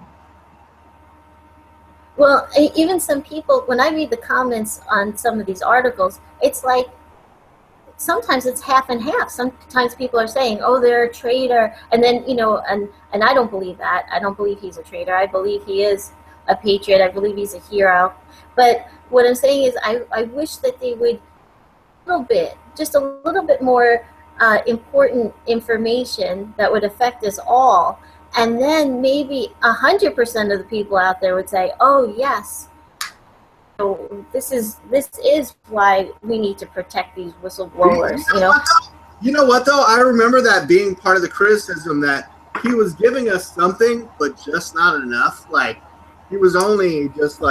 Well, even some people, when I read the comments on some of these articles, it's like sometimes it's half and half. Sometimes people are saying, oh, they're a traitor. And then, you know, and I don't believe that. I don't believe he's a traitor. I believe he is a patriot. I believe he's a hero. But what I'm saying is I wish that they would just a little bit more important information that would affect us all. And then maybe 100% of the people out there would say, oh, yes, so this is why we need to protect these whistleblowers. You know what, though? I remember that being part of the criticism, that he was giving us something, but just not enough. Like, he was only just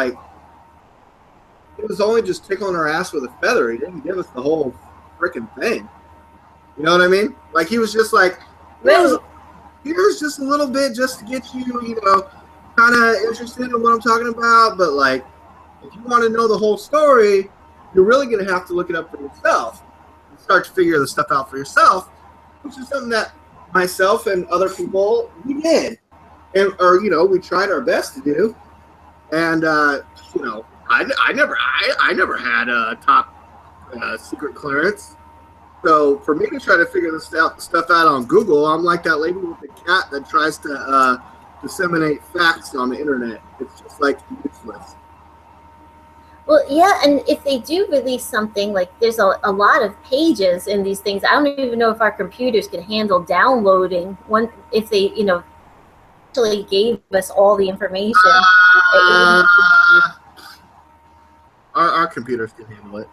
tickling our ass with a feather. He didn't give us the whole freaking thing. You know what I mean? Like, he was just like, here's just a little bit just to get you, kind of interested in what I'm talking about. But, like, if you want to know the whole story, you're really going to have to look it up for yourself and start to figure the stuff out for yourself, which is something that myself and other people, we did. We tried our best to do. And, I never had a top secret clearance. So for me to try to figure this stuff out on Google, I'm like that lady with the cat that tries to disseminate facts on the internet. It's just like useless. Well, yeah, and if they do release something, like there's a lot of pages in these things. I don't even know if our computers can handle downloading one. If they, actually gave us all the information. Our computers can handle it.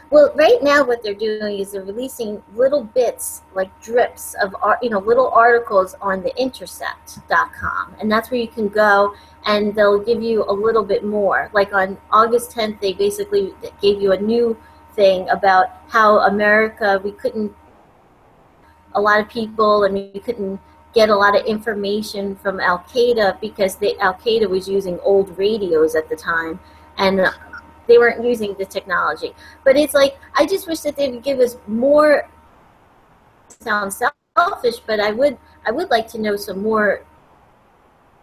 Well, right now what they're doing is they're releasing little bits, like drips of, little articles on the intercept.com. And that's where you can go and they'll give you a little bit more. Like on August 10th, they basically gave you a new thing about how America, a lot of people, and we couldn't get a lot of information from Al-Qaeda because Al-Qaeda was using old radios at the time. And they weren't using the technology. But it's like, I just wish that they would give us more. It sounds selfish, but I would like to know some more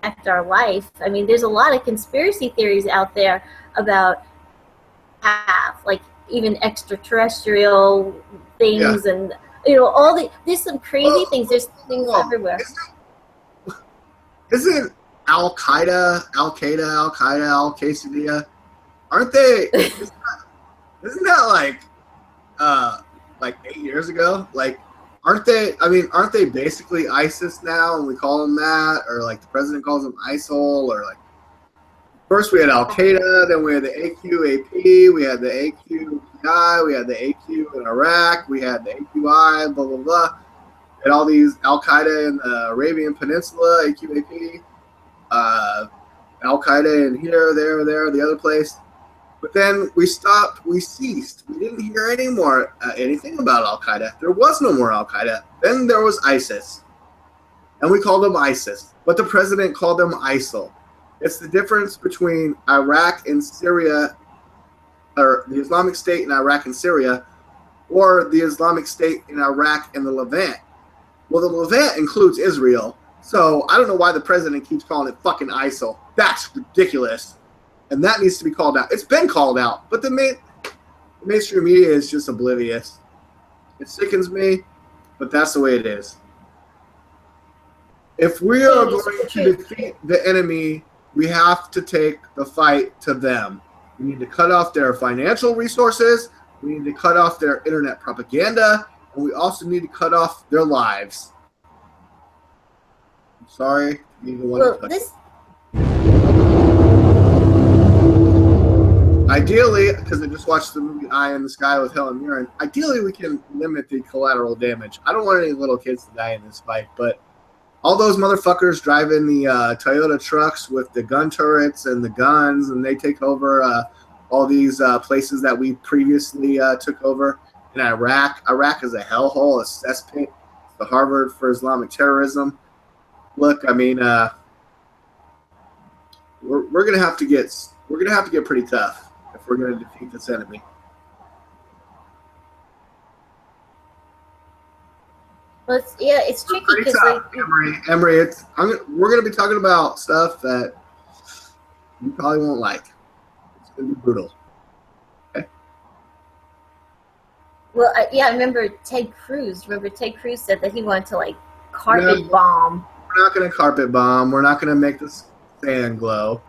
affect our life. I mean, there's a lot of conspiracy theories out there about like even extraterrestrial things, and You know, there's some crazy things. There's things everywhere. Isn't Al Qaeda, Al Qaeda, aren't they? Isn't that like 8 years ago? Like, aren't they? I mean, aren't they basically ISIS now? And we call them that, or like the president calls them ISIL, or like. First we had Al Qaeda, then we had the AQAP, we had the AQPI, we had the AQ in Iraq, we had the AQI, blah blah blah, and all these Al Qaeda in the Arabian Peninsula, AQAP, Al Qaeda in here, there, the other place. But then we stopped, we ceased. We didn't hear any more anything about Al Qaeda. There was no more Al Qaeda. Then there was ISIS, and we called them ISIS, but the president called them ISIL. It's the difference between Iraq and Syria, or the Islamic State in Iraq and Syria, or the Islamic State in Iraq and the Levant. Well, the Levant includes Israel, so I don't know why the president keeps calling it fucking ISIL. That's ridiculous, and that needs to be called out. It's been called out, but the mainstream media is just oblivious. It sickens me, but that's the way it is. If we are going to defeat the enemy, we have to take the fight to them. We need to cut off their financial resources. We need to cut off their internet propaganda. And we also need to cut off their lives. I'm sorry. Ideally, because I just watched the movie Eye in the Sky with Helen Mirren, ideally we can limit the collateral damage. I don't want any little kids to die in this fight, but all those motherfuckers driving the Toyota trucks with the gun turrets and the guns, and they take over all these places that we previously took over in Iraq. Iraq is a hellhole, a cesspit. It's the Harvard for Islamic terrorism. Look, I mean, we're gonna have to get pretty tough if we're gonna defeat this enemy. Well, it's tricky because Annmarie, we're going to be talking about stuff that you probably won't like. It's going to be brutal. Okay. Well, I remember Ted Cruz. Ted Cruz said that he wanted to carpet bomb. We're not going to carpet bomb. We're not going to make the sand glow.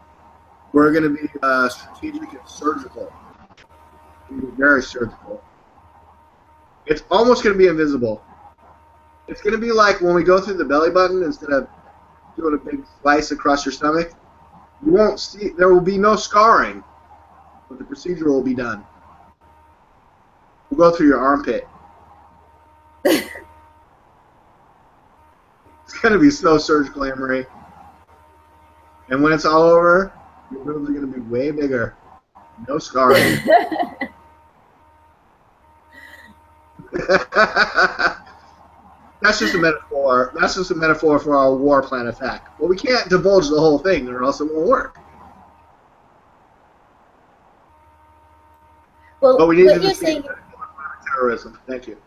We're going to be strategic and surgical. Very surgical. It's almost going to be invisible. It's going to be like when we go through the belly button, instead of doing a big slice across your stomach, you won't see, there will be no scarring, but the procedure will be done. We'll go through your armpit. It's going to be so surgical, Annmarie. And when it's all over, your boobs are going to be way bigger. No scarring. That's just a metaphor. That's just a metaphor for our war plan attack. Well, we can't divulge the whole thing, or else it won't work. Well, but we need to defeat terrorism. Thank you.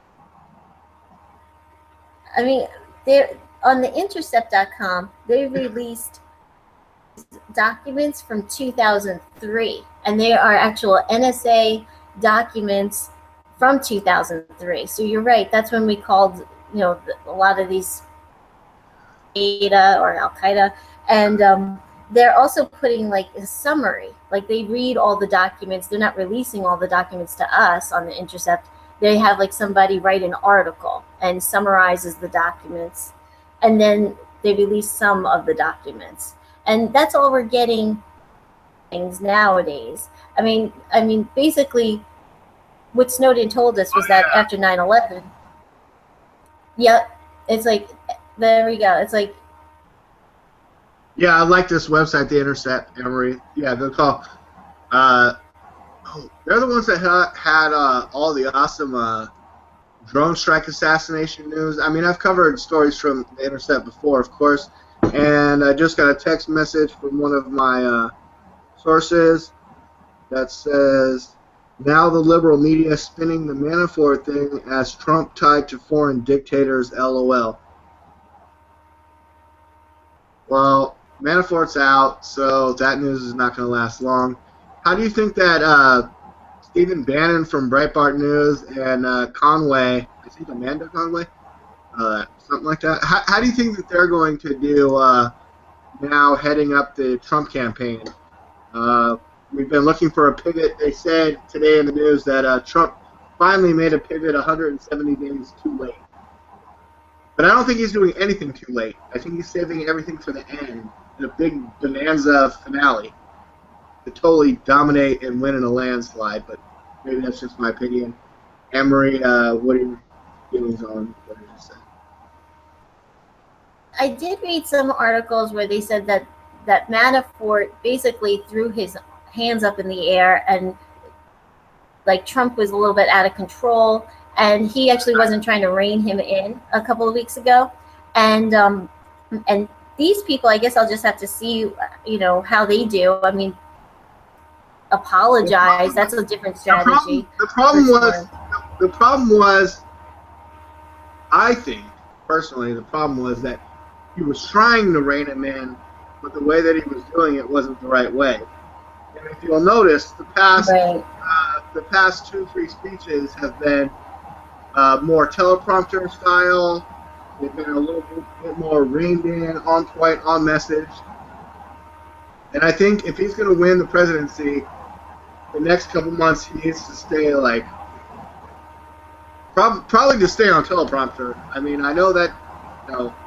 I mean, they're on the Intercept.com. They released documents from 2003, and they are actual NSA documents from 2003. So you're right. That's when we called, a lot of these Qaeda or Al Qaeda, and they're also putting a summary. They read all the documents. They're not releasing all the documents to us on the Intercept. They have somebody write an article and summarizes the documents, and then they release some of the documents. And that's all we're getting things nowadays. I mean, basically, what Snowden told us was that after 9/11. Yep, it's there we go. It's yeah, I like this website, The Intercept, Annmarie. Yeah, they're called. They're the ones that had all the awesome drone strike assassination news. I mean, I've covered stories from The Intercept before, of course, and I just got a text message from one of my sources that says, now the liberal media spinning the Manafort thing as Trump tied to foreign dictators, LOL. Well, Manafort's out, so that news is not going to last long. How do you think that Stephen Bannon from Breitbart News and Conway, I think Amanda Conway, something like that. How do you think that they're going to do now heading up the Trump campaign? We've been looking for a pivot. They said today in the news that Trump finally made a pivot 170 days too late. But I don't think he's doing anything too late. I think he's saving everything for the end, in a big bonanza finale, to totally dominate and win in a landslide. But maybe that's just my opinion. Annmarie, what are your feelings on what I just said? I did read some articles where they said that Manafort basically threw his hands up in the air, and like Trump was a little bit out of control, and he actually wasn't trying to rein him in a couple of weeks ago. And these people, I guess I'll just have to see, how they do. I mean, apologize. That's a different strategy. The problem was, I think, personally, the problem was that he was trying to rein him in, but the way that he was doing it wasn't the right way. And if you'll notice, the past 2-3 speeches have been more teleprompter style. They've been a little bit more reined in, on point, on message. And I think if he's going to win the presidency, the next couple months he needs to stay probably to stay on teleprompter. I mean, I know that,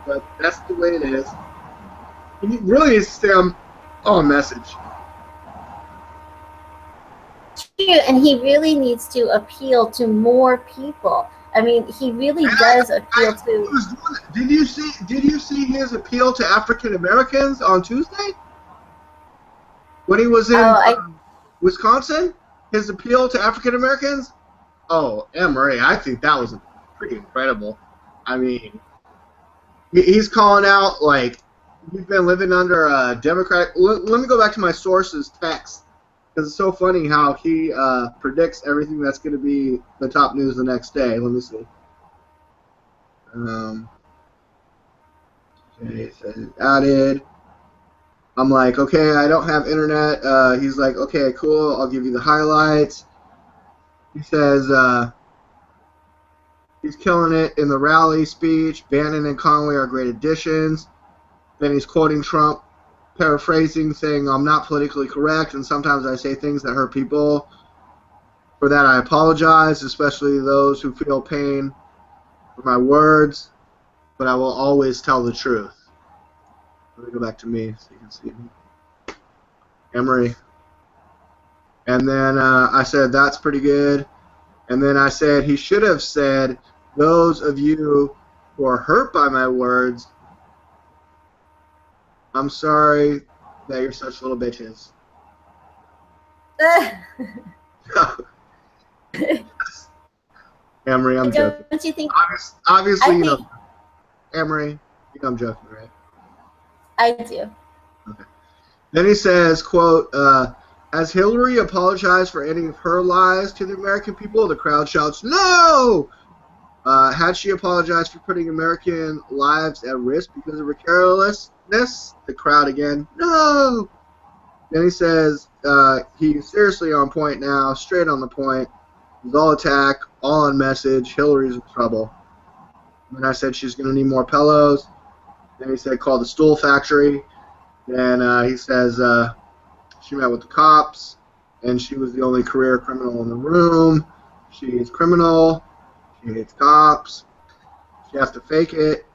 but that's the way it is. He really needs to stay on message. And he really needs to appeal to more people. I mean, he really does appeal to. Did you see his appeal to African Americans on Tuesday when he was in Wisconsin? His appeal to African Americans. Oh, Annmarie, I think that was pretty incredible. I mean, he's calling out like we've been living under a Democrat. Let me go back to my sources text. Because it's so funny how he predicts everything that's going to be the top news the next day. Let me see. Okay, it says added. I'm like, okay, I don't have internet. He's like, okay, cool. I'll give you the highlights. He says he's killing it in the rally speech. Bannon and Conway are great additions. Then he's quoting Trump, paraphrasing, saying, I'm not politically correct, and sometimes I say things that hurt people. For that, I apologize, especially those who feel pain for my words, but I will always tell the truth. Let me go back to me so you can see me. Annmarie. And then I said, that's pretty good. And then I said, he should have said, those of you who are hurt by my words, I'm sorry that you're such little bitches. Annmarie, I'm joking. Don't you think? Obviously, Annmarie, you know I'm joking, right? I do. Okay. Then he says, quote, has Hillary apologized for any of her lies to the American people? The crowd shouts, no! Had she apologized for putting American lives at risk because of her carelessness? The crowd again, no! Then he says, he's seriously on point now, straight on the point. He's all attack, all on message. Hillary's in trouble. And then I said she's going to need more pillows. Then he said, call the stool factory. Then he says she met with the cops, and she was the only career criminal in the room. She's criminal. She hates cops. She has to fake it,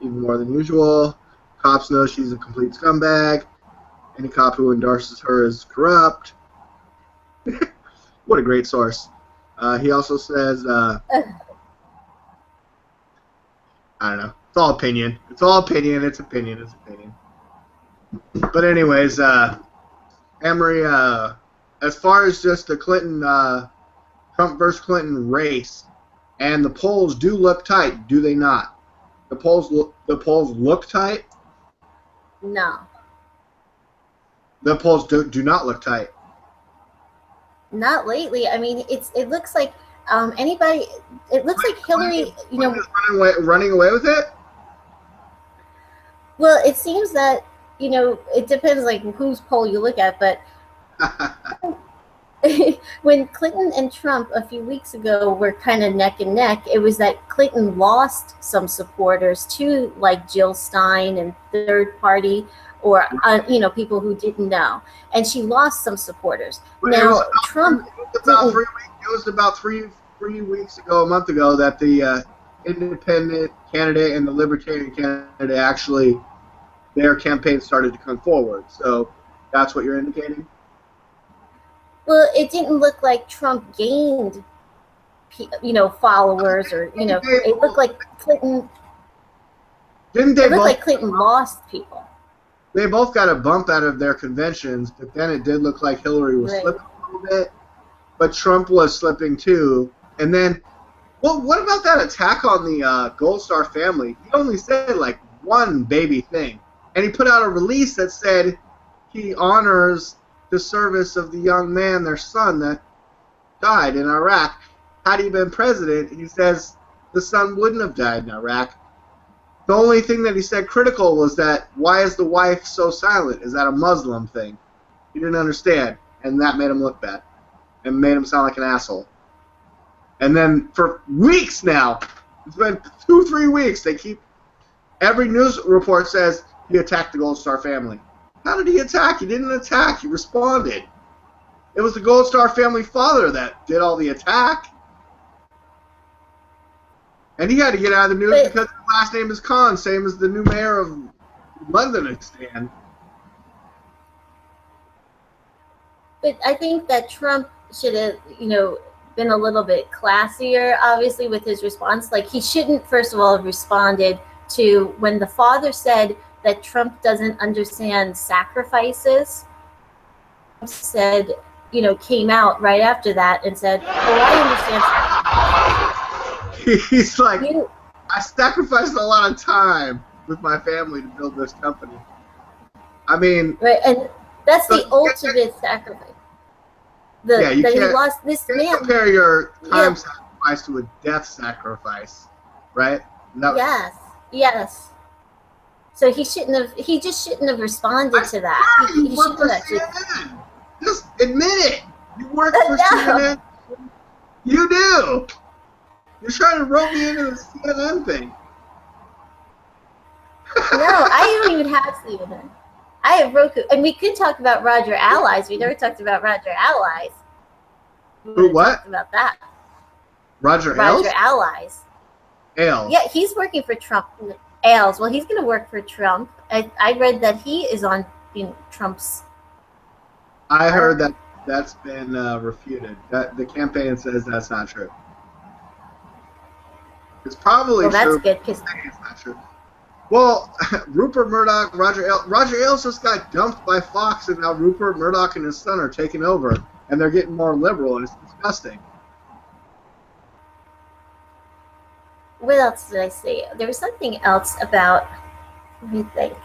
even more than usual. Cops know she's a complete scumbag. Any cop who endorses her is corrupt. What a great source. He also says, I don't know. It's all opinion. It's all opinion. It's opinion. It's opinion. But anyways, Annmarie, as far as just the Clinton, Trump versus Clinton race, and the polls do look tight, do they not? The polls look tight? No. The polls do not look tight. Not lately. I mean, it looks like anybody. It looks like Hillary. Running away with it. Well, it seems that it depends like whose poll you look at, but when Clinton and Trump a few weeks ago were kind of neck and neck, it was that Clinton lost some supporters to like Jill Stein and third party, or people who didn't know, and she lost some supporters. Now Trump it was about three weeks ago, a month ago, that the independent candidate and the libertarian candidate actually, their campaign started to come forward. So that's what you're indicating? Well, it didn't look like Trump gained, followers, or it looked like Clinton. Didn't they? It looked like Clinton lost people. They both got a bump out of their conventions, but then it did look like Hillary was slipping a little bit, but Trump was slipping too. And then, well, what about that attack on the Gold Star family? He only said like one baby thing, and he put out a release that said he honors the service of the young man, their son, that died in Iraq. Had he been president, he says the son wouldn't have died in Iraq. The only thing that he said critical was that, why is the wife so silent? Is that a Muslim thing? He didn't understand, and that made him look bad and made him sound like an asshole. And then for weeks now, it's been 2-3 weeks, they keep, every news report says he attacked the Gold Star family. How did he attack? He didn't attack. He responded. It was the Gold Star family father that did all the attack. And he had to get out of the news because his last name is Khan, same as the new mayor of London is Stan. But I think that Trump should have, been a little bit classier, obviously, with his response. Like, he shouldn't, first of all, have responded to when the father said that Trump doesn't understand sacrifices. Trump said, came out right after that and said, "Oh, I understand sacrifices." He's like, I sacrificed a lot of time with my family to build this company. I mean, right, and that's the ultimate sacrifice. You that he can't, lost this man. Compare your time sacrifice to a death sacrifice, right? No. Yes. So he shouldn't have. He just shouldn't have responded to that. He shouldn't have actually. Just admit it. You work for CNN. You do. You're trying to rope me into the CNN thing. No, I don't even have CNN. I have Roku. And we could talk about Roger Allies. We never talked about Roger Allies. Who, what? Talked about that. Roger Allies. Ailes. Yeah, he's working for Trump. Ailes. Well, he's going to work for Trump. I read that he is on Trump's. I heard that that's been refuted. That the campaign says that's not true. It's probably true. That's good because it's not true. Well, Rupert Murdoch, Roger Ailes just got dumped by Fox, and now Rupert Murdoch and his son are taking over, and they're getting more liberal, and it's disgusting. What else did I say? There was something else about, let me think.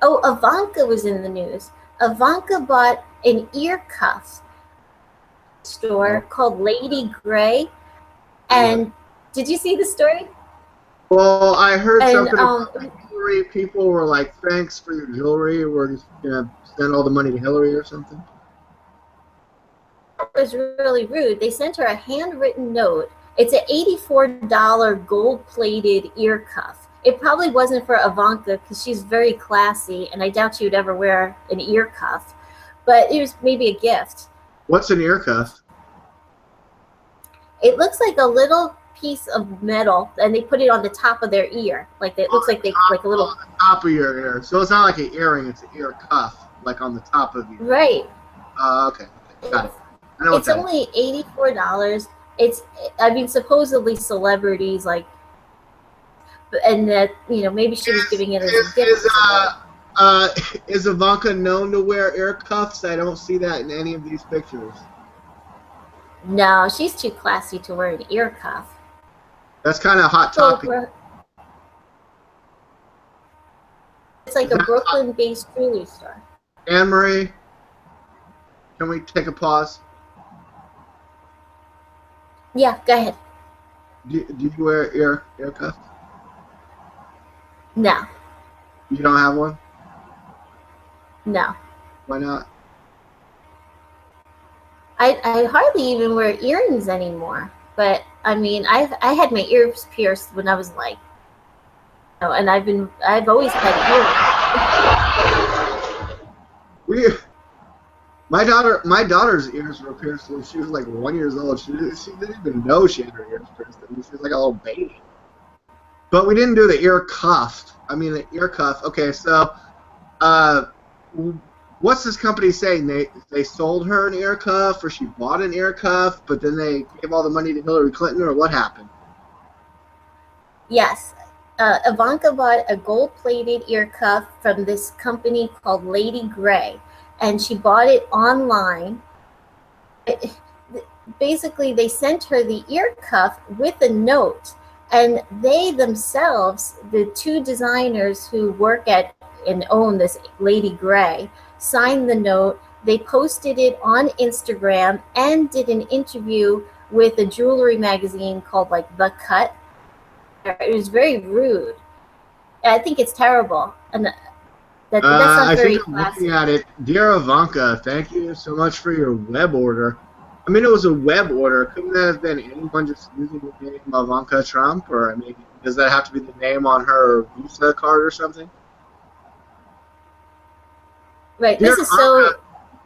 Oh, Ivanka was in the news. Ivanka bought an ear cuff store called Lady Grey, and did you see the story? Well, I heard something about jewelry. People were like, thanks for your jewelry. We're just going to send all the money to Hillary or something. It was really rude. They sent her a handwritten note. It's an $84 gold-plated ear cuff. It probably wasn't for Ivanka because she's very classy, and I doubt she would ever wear an ear cuff. But it was maybe a gift. What's an ear cuff? It looks like a little piece of metal, and they put it on the top of their ear. Like it looks like they like a little. On the top of your ear, so it's not like an earring; it's an ear cuff, like on the top of your. Right. Okay. Got it. It's only $84. I mean, supposedly celebrities and that maybe she was giving it as a gift. Is Ivanka known to wear ear cuffs? I don't see that in any of these pictures. No, she's too classy to wear an ear cuff. That's kind of hot topic. It's like a Brooklyn-based jewelry store. Annmarie, can we take a pause? Yeah, go ahead. Do you wear ear cuffs? No. You don't have one? No. Why not? I hardly even wear earrings anymore. But I mean, I had my ears pierced when I was like, and I've always had earrings. We, my daughter's ears were pierced when she was like 1 year old. She didn't even know she had her ears pierced. I mean, she was like a little baby. But we didn't do the ear cuff. I mean, the ear cuff. Okay, so what's this company saying? They sold her an ear cuff, or she bought an ear cuff, but then they gave all the money to Hillary Clinton, or what happened? Yes. Ivanka bought a gold-plated ear cuff from this company called Lady Grey, and she bought it online. Basically, they sent her the ear cuff with a note, and they themselves, the two designers who work at and own this Lady Grey, signed the note. They posted it on Instagram and did an interview with a jewelry magazine called like The Cut. It was very rude. I think it's terrible, and that's not very classy. I'm looking at it. Dear Ivanka, thank you so much for your web order. I mean, it was a web order. Couldn't that have been anyone just using the name Ivanka Trump? Or I mean, does that have to be the name on her Visa card or something? Right. Dear This is so.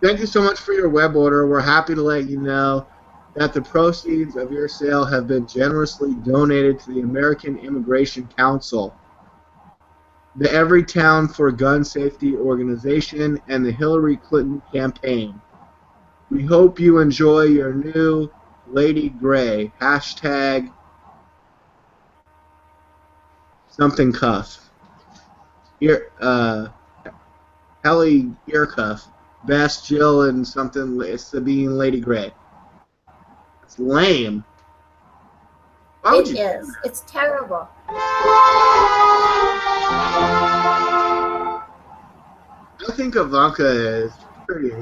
Thank you so much for your web order. We're happy to let you know that the proceeds of your sale have been generously donated to the American Immigration Council, the Everytown for Gun Safety Organization, and the Hillary Clinton campaign. We hope you enjoy your new Lady Grey hashtag something cuff. Helly ear cuff. Best Jill and something Sabine Lady Grey. It's lame. It is. It's terrible. I think Ivanka is pretty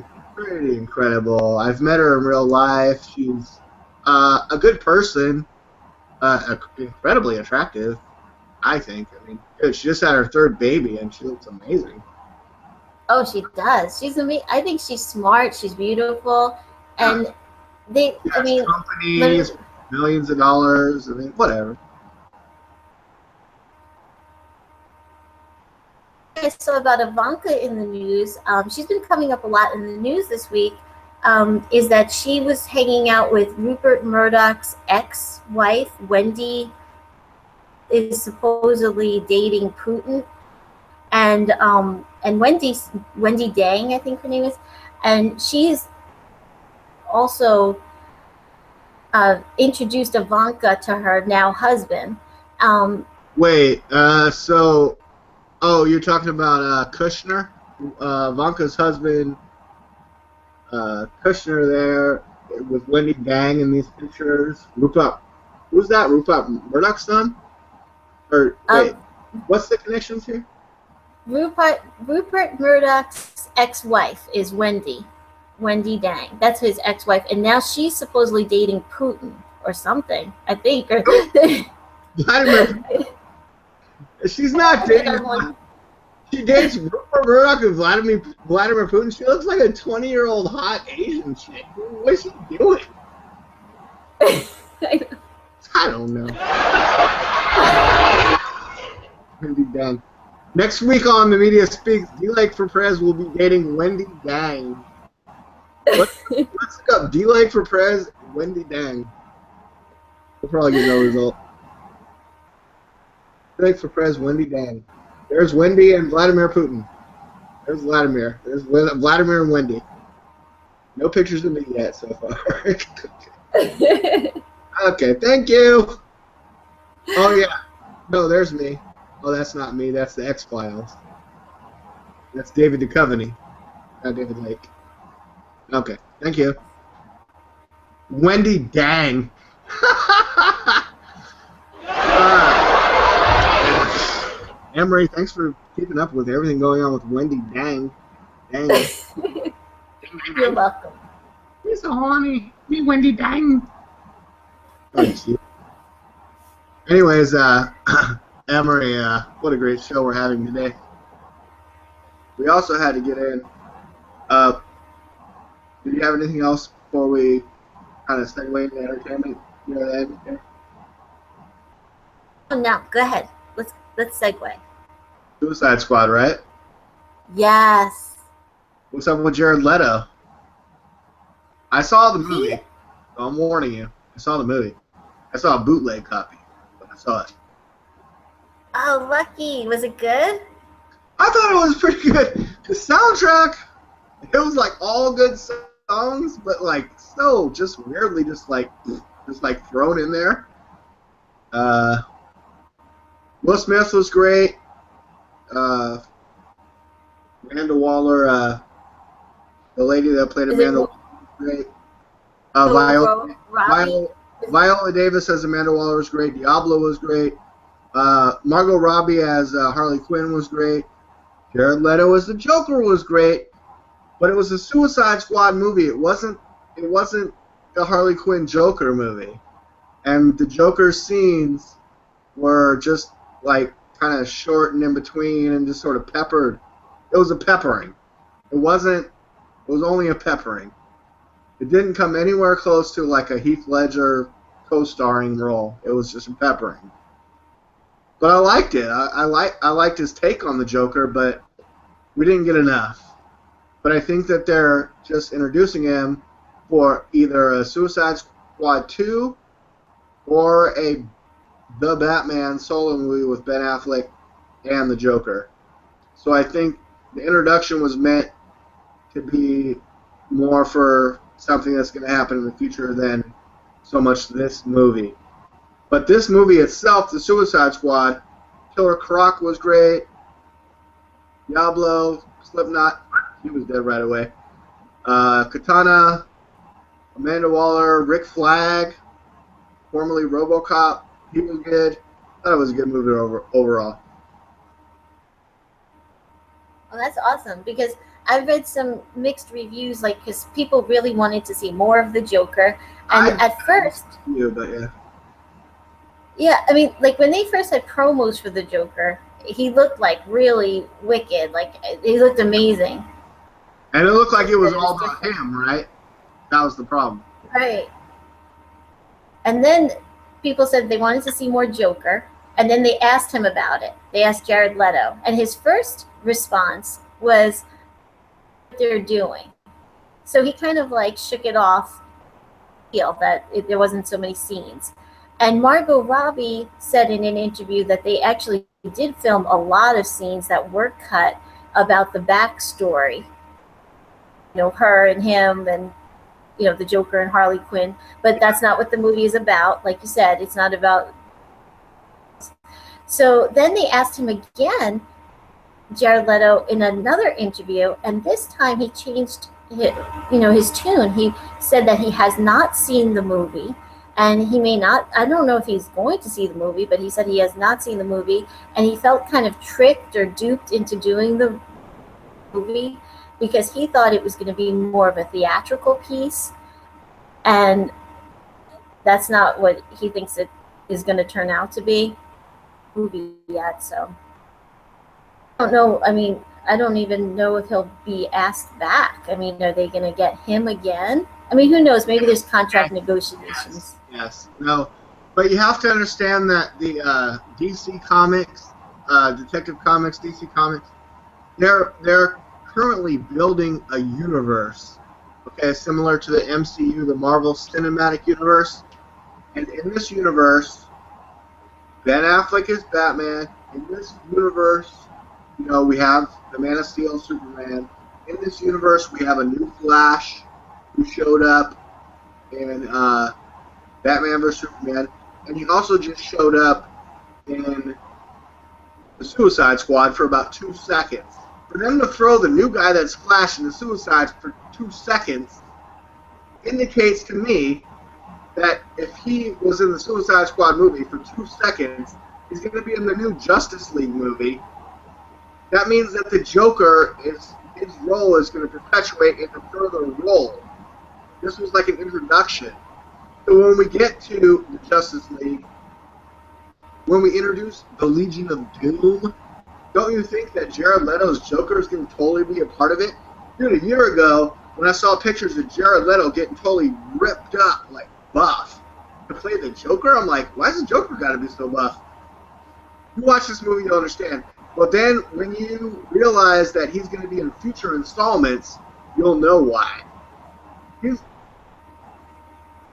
incredible. I've met her in real life. She's a good person, incredibly attractive, I think. I mean, she just had her third baby, and she looks amazing. Oh, she does. She's amazing. I think she's smart. She's beautiful, and I mean, companies, millions of dollars. I mean, whatever. I saw about Ivanka in the news. She's been coming up a lot in the news this week. Is that she was hanging out with Rupert Murdoch's ex-wife, Wendy, is supposedly dating Putin, and Wendy Dang, I think her name is, and she's also introduced Ivanka to her now husband. Wait, so, oh, you're talking about Kushner, Ivanka's husband, Kushner there with Wendy Dang in these pictures. Rupert, who's that? Rupert Murdoch's son? Or wait, what's the connections here? Rupert Murdoch's ex-wife is Wendy Dang. That's his ex-wife, and now she's supposedly dating Putin or something, I think. Vladimir. She's not dating. She dates Rupert Murdoch and Vladimir Putin. She looks like a 20-year-old hot Asian chick. What is she doing? I don't know. Wendy Dang. Next week on The Media Speaks, DLAKE for Prez will be dating Wendy Dang. Let's look up DLAKE for Prez, Wendy Dang. We'll probably get no result. DLAKE for Prez, Wendy Dang. There's Wendy and Vladimir Putin. There's Vladimir. There's Vladimir and Wendy. No pictures of me yet so far. Okay, thank you. Oh, yeah. No, there's me. Oh, that's not me. That's the X-Files. That's David Duchovny, not David Lake. Okay, thank you. Wendy Dang. Annmarie, thanks for keeping up with everything going on with Wendy Dang. Dang. You're welcome. You're so horny. Me, Wendy Dang. Thanks you. Anyways, Annmarie, what a great show we're having today. We also had to get in. Did you have anything else before we kind of segue into entertainment? You know that? Oh, no, go ahead. Let's segue. Suicide Squad, right? Yes. What's up with Jared Leto? I saw the movie. So I'm warning you. I saw the movie. I saw a bootleg copy, but I saw it. Oh, lucky. Was it good? I thought it was pretty good. The soundtrack, it was like all good songs, but like so just weirdly just like thrown in there. Will Smith was great. Amanda Waller, the lady that played Amanda Waller was great. Viola Davis as Amanda Waller was great. Diablo was great. Margot Robbie as Harley Quinn was great. Jared Leto as the Joker was great. But it was a Suicide Squad movie. It wasn't the Harley Quinn Joker movie. And the Joker scenes were just like kind of short and in between and just sort of peppered. It was a peppering. It was only a peppering. It didn't come anywhere close to like a Heath Ledger co-starring role. It was just a peppering. But I liked it. I liked his take on the Joker, but we didn't get enough. But I think that they're just introducing him for either a Suicide Squad 2 or The Batman solo movie with Ben Affleck and the Joker. So I think the introduction was meant to be more for something that's going to happen in the future than so much this movie. But this movie itself, The Suicide Squad, Killer Croc was great. Diablo, Slipknot, he was dead right away. Katana, Amanda Waller, Rick Flag, formerly RoboCop, he was good. I thought it was a good movie overall. Well, that's awesome because I've read some mixed reviews, like because people really wanted to see more of the Joker, and at first, yeah, I mean, like when they first had promos for the Joker, he looked like really wicked, like he looked amazing, and it looked like it was all about him, right? That was the problem, right? And then people said they wanted to see more Joker, and then they asked him about it. They asked Jared Leto, and his first response was what they're doing. So he kind of like shook it off, that there wasn't so many scenes. And Margot Robbie said in an interview that they actually did film a lot of scenes that were cut about the backstory. You know, her and him and, you know, the Joker and Harley Quinn. But that's not what the movie is about. Like you said, it's not about. So then they asked him again, Jared Leto, in another interview, and this time he changed his tune. He said that he has not seen the movie, and he may not, I don't know if he's going to see the movie, but he said he has not seen the movie, and he felt kind of tricked or duped into doing the movie because he thought it was going to be more of a theatrical piece, and that's not what he thinks it is going to turn out to be movie yet. So I don't know. I mean, I don't even know if he'll be asked back. I mean, are they going to get him again? I mean, who knows? Maybe there's contract negotiations. Yes. No. But you have to understand that the DC Comics, Detective Comics, DC Comics, they're currently building a universe, okay, similar to the MCU, the Marvel Cinematic Universe. And in this universe, Ben Affleck is Batman. In this universe, you know, we have the Man of Steel, Superman. In this universe, we have a new Flash who showed up in Batman vs. Superman. And he also just showed up in the Suicide Squad for about 2 seconds. For them to throw the new guy that's Flash in the Suicide for 2 seconds indicates to me that if he was in the Suicide Squad movie for 2 seconds, he's going to be in the new Justice League movie. That means that the Joker, his role is going to perpetuate in a further role. This was like an introduction. So when we get to the Justice League, when we introduce the Legion of Doom, don't you think that Jared Leto's Joker is going to totally be a part of it? Dude, a year ago, when I saw pictures of Jared Leto getting totally ripped up, like buff, to play the Joker, I'm like, why does the Joker got to be so buff? You watch this movie, you'll understand. But then when you realize that he's going to be in future installments, you'll know why. He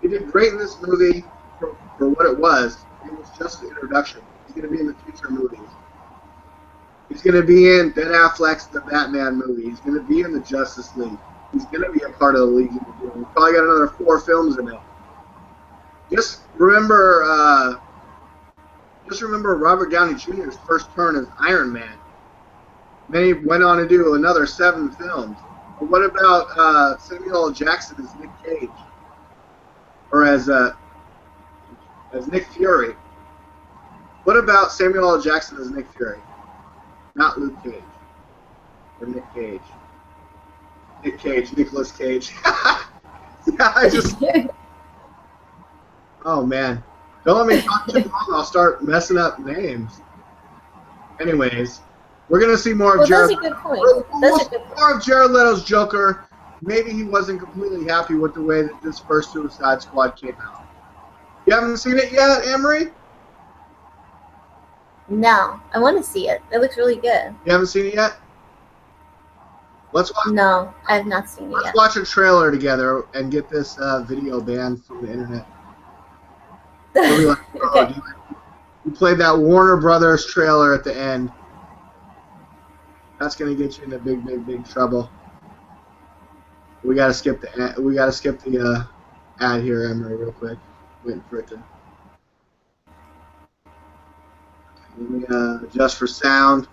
did great in this movie for what it was. It was just the introduction. He's going to be in the future movies. He's going to be in Ben Affleck's The Batman movie. He's going to be in the Justice League. He's going to be a part of the League of Doom. He's probably got another 4 films in it. Just remember Robert Downey Jr.'s first turn as Iron Man. Then he went on to do another 7 films. But what about Samuel L. Jackson as Nick Cage? Or as Nick Fury? What about Samuel L. Jackson as Nick Fury? Not Luke Cage. Or Nick Cage. Nick Cage. Nicolas Cage. Yeah, I just... Oh, man. Don't let me talk too long. I'll start messing up names. Anyways, we're going to see more of Jared... That's a good point. More of Jared Leto's Joker. Maybe he wasn't completely happy with the way that this first Suicide Squad came out. You haven't seen it yet, Annmarie? No, I want to see it. It looks really good. You haven't seen it yet? Let's watch. No, I have not seen it yet. Let's watch a trailer together and get this video banned from the internet. Like, oh, Okay. you played that Warner Brothers trailer at the end. That's gonna get you into big trouble. We gotta skip the ad. We gotta skip the ad here, Annmarie, real quick. Waiting for it to. Let me adjust for sound,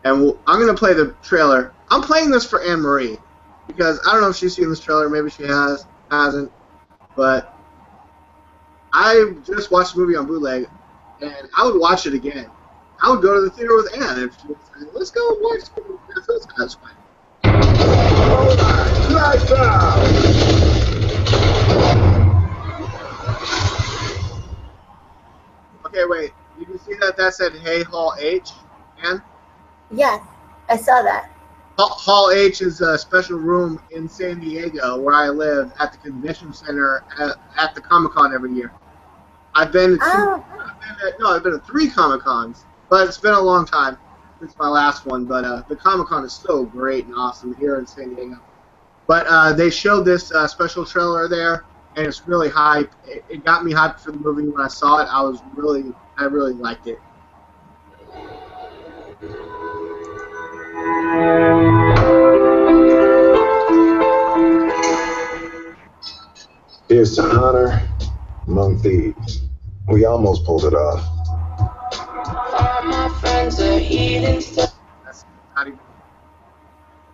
and I'm gonna play the trailer. I'm playing this for Annmarie because I don't know if she's seen this trailer. Maybe she hasn't, but I just watched the movie on bootleg, and I would watch it again. I would go to the theater with Ann if she was saying, "Let's go watch Suicide Squad." Okay, wait. Did you see that said Hey Hall H, Ann? Yes, I saw that. Hall H is a special room in San Diego where I live at the convention center at the Comic-Con every year. I've been to 3 Comic-Cons, but it's been a long time since my last one. But the Comic-Con is so great and awesome here in San Diego. But they showed this special trailer there, and it's really hype. It got me hyped for the movie when I saw it. I really liked it. Here's to honor among thieves. We almost pulled it off. All my friends are eating stuff. That's how do you...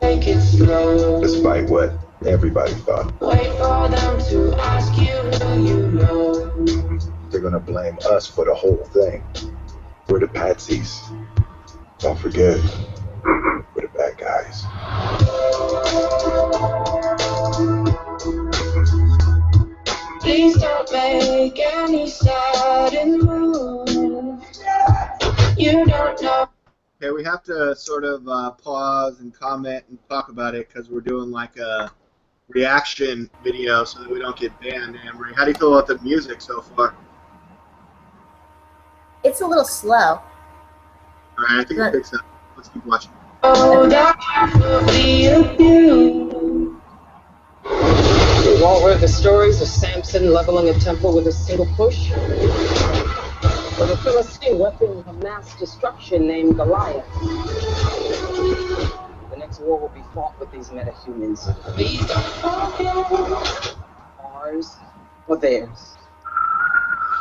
Take it slow. Despite what everybody thought. Wait for them to ask you who you know. They're gonna blame us for the whole thing. We're the patsies. Don't forget, we're the bad guys. Please don't make any sudden moves. You don't know. Okay, we have to sort of pause and comment and talk about it because we're doing like a reaction video so that we don't get banned, Annmarie. How do you feel about the music so far? It's a little slow. All right, I think it picks up. Let's keep watching. Oh, that will be a few. We've all heard the stories of Samson leveling a temple with a single push. Or the Philistine weapon of mass destruction named Goliath. The next war will be fought with these metahumans. Please don't forget. Ours or theirs.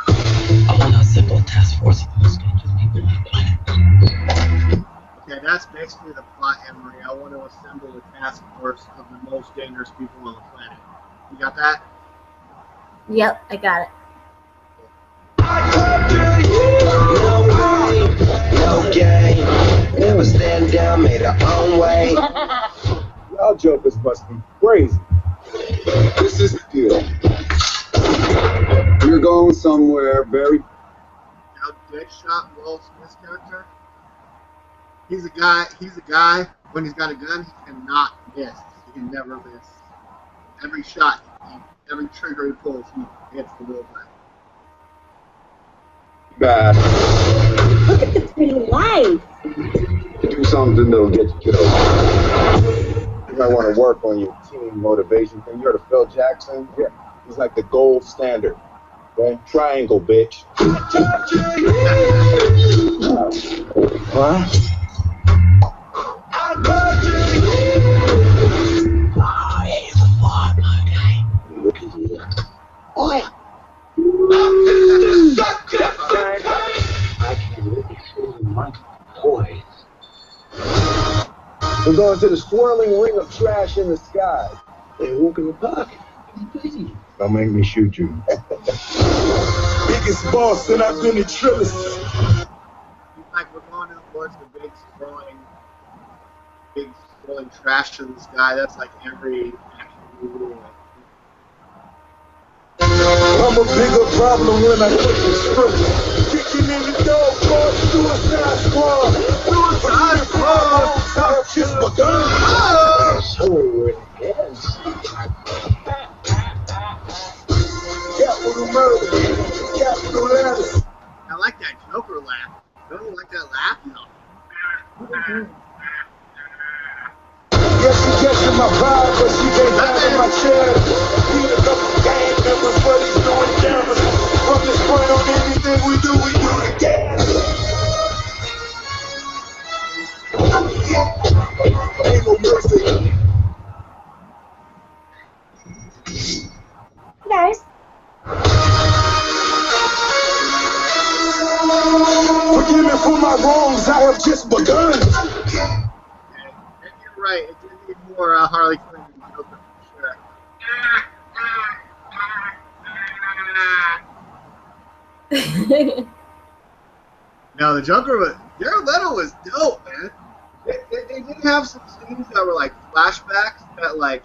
I want a simple task force of the most dangerous people on the planet. Okay, that's basically the plot, Annmarie. I want to assemble a task force of the most dangerous people on the planet. You got that? Yep, I got it. No way, no game. Never stand down, made our own way. Y'all jokers must be crazy. This is the deal. We're going somewhere very... Now, Deadshot, Will Smith's character, he's a guy, when he's got a gun, he cannot miss. He can never miss. every shot, every trigger he pulls, he hits the bullseye. Bad. Look at the pretty lights. Do something that'll get you killed. You might want to work on your team motivation thing. You heard of Phil Jackson? Yeah. He's like the gold standard. Okay? Triangle, bitch. What? Oh, he's a fart, my guy. Look at you. Oh, yeah. I can really feel my voice. We're going to the swirling ring of trash in the sky. They walk in the park. It's busy. Don't make me shoot you. Biggest boss that I've been in Trillis. Like we're going towards the big swirling trash in the sky. That's like every action movie. I'm a bigger problem when I put the script. Kicking in the door, called Suicide Squad. Suicide Squad! I've just begun. So intense. Capital murder. Capital letters. I like that Joker laugh. Don't you like that laugh? No. Yeah, she catching my vibe, but she can't dive in my chair. Need a couple gang members, but he's doing damage. From this point on, anything we do together. Ain't no mercy. Guys. Forgive me for my wrongs, I have just begun. And you're right. It did need more Harley Quinn than Joker for sure. No, the Joker was. Jared Leto was dope, man. They did have some scenes that were like flashbacks that, like,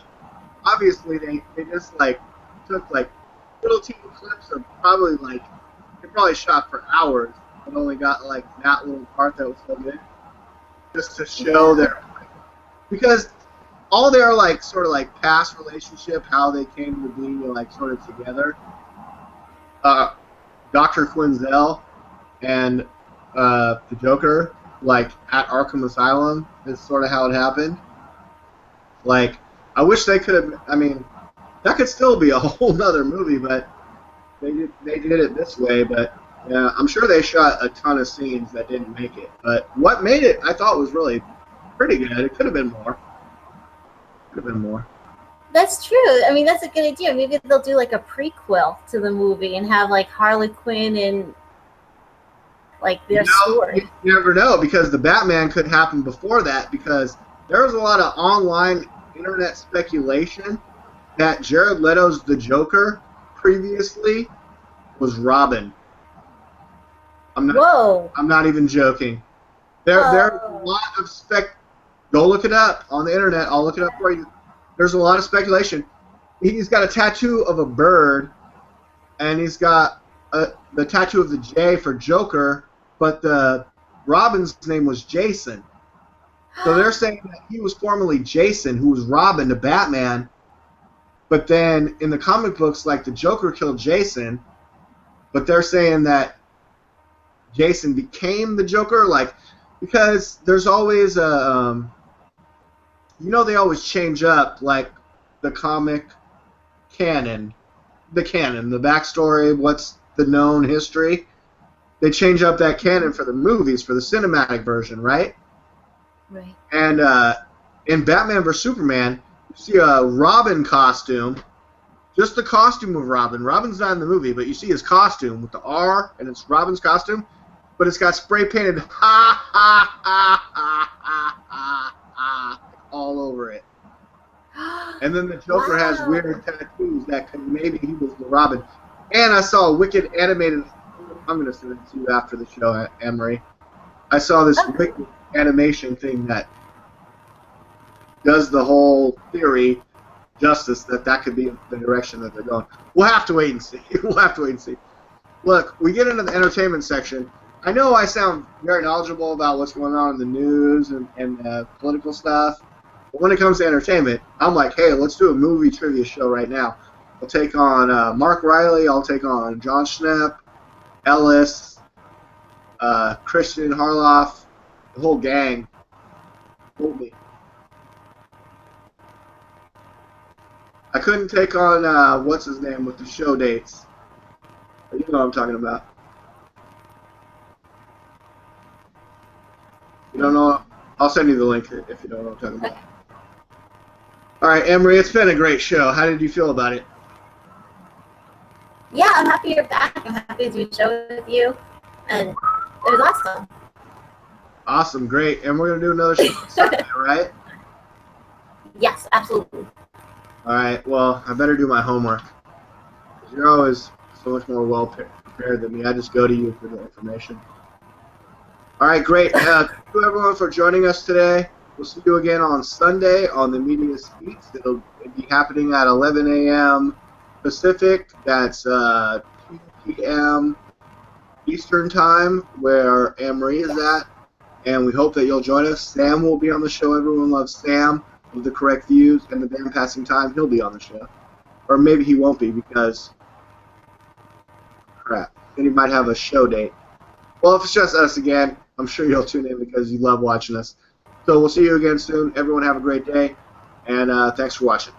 obviously they just like took like little teeny clips of probably like they probably shot for hours and only got like that little part that was so good just to show their, because all their like sort of like past relationship, how they came to be like sort of together. Dr. Quinzel and the Joker, like at Arkham Asylum, is sort of how it happened. Like, I wish they could have. I mean, that could still be a whole nother movie, but they did it this way. But yeah, I'm sure they shot a ton of scenes that didn't make it. But what made it, I thought, was really pretty good. It could have been more. Could have been more. That's true. I mean, that's a good idea. Maybe they'll do like a prequel to the movie and have like Harley Quinn and like their story. You never know, because the Batman could happen before that, because there was a lot of online internet speculation that Jared Leto's the Joker previously was Robin. I'm not even joking. There's a lot of Go look it up on the internet. I'll look it up for you. There's a lot of speculation. He's got a tattoo of a bird, and he's got the tattoo of the J for Joker, but the Robin's name was Jason. So they're saying that he was formerly Jason, who was Robin to Batman, but then in the comic books, like, the Joker killed Jason, but they're saying that Jason became the Joker, like, because there's always a, they always change up, like, the comic canon, the backstory, what's the known history. They change up that canon for the movies, for the cinematic version, right? Right. And in Batman vs. Superman, you see a Robin costume, just the costume of Robin. Robin's not in the movie, but you see his costume with the R, and it's Robin's costume, but it's got spray painted ha ha ha ha ha ha ha all over it. And then the Joker has weird tattoos that could, maybe he was the Robin. And I saw a wicked animated, I'm going to send it to you after the show, Annmarie. I saw this wicked animation thing that does the whole theory justice that could be the direction that they're going. We'll have to wait and see. Look, we get into the entertainment section. I know I sound very knowledgeable about what's going on in the news and political stuff, But when it comes to entertainment, I'm like, hey, let's do a movie trivia show right now. I'll take on Mark Riley. I'll take on John Schnepp, Ellis, Christian Harloff, the whole gang. Hold me. I couldn't take on, what's his name, with the show dates. But you know what I'm talking about. You don't know? I'll send you the link if you don't know what I'm talking about. All right, Annmarie, it's been a great show. How did you feel about it? Yeah, I'm happy you're back. I'm happy to do a show with you. And it was awesome. Awesome, great. And we're going to do another show Sunday, right? Yes, absolutely. All right, well, I better do my homework. You're always so much more well prepared than me. I just go to you for the information. All right, great. Thank you, everyone, for joining us today. We'll see you again on Sunday on the Media Speaks. It'll be happening at 11 a.m. Pacific. That's 2 p.m. Eastern Time, where Annmarie is at. And we hope that you'll join us. Sam will be on the show. Everyone loves Sam with the correct views and the damn passing time. He'll be on the show. Or maybe he won't be because, crap, then he might have a show date. Well, if it's just us again, I'm sure you'll tune in because you love watching us. So we'll see you again soon. Everyone have a great day, and thanks for watching.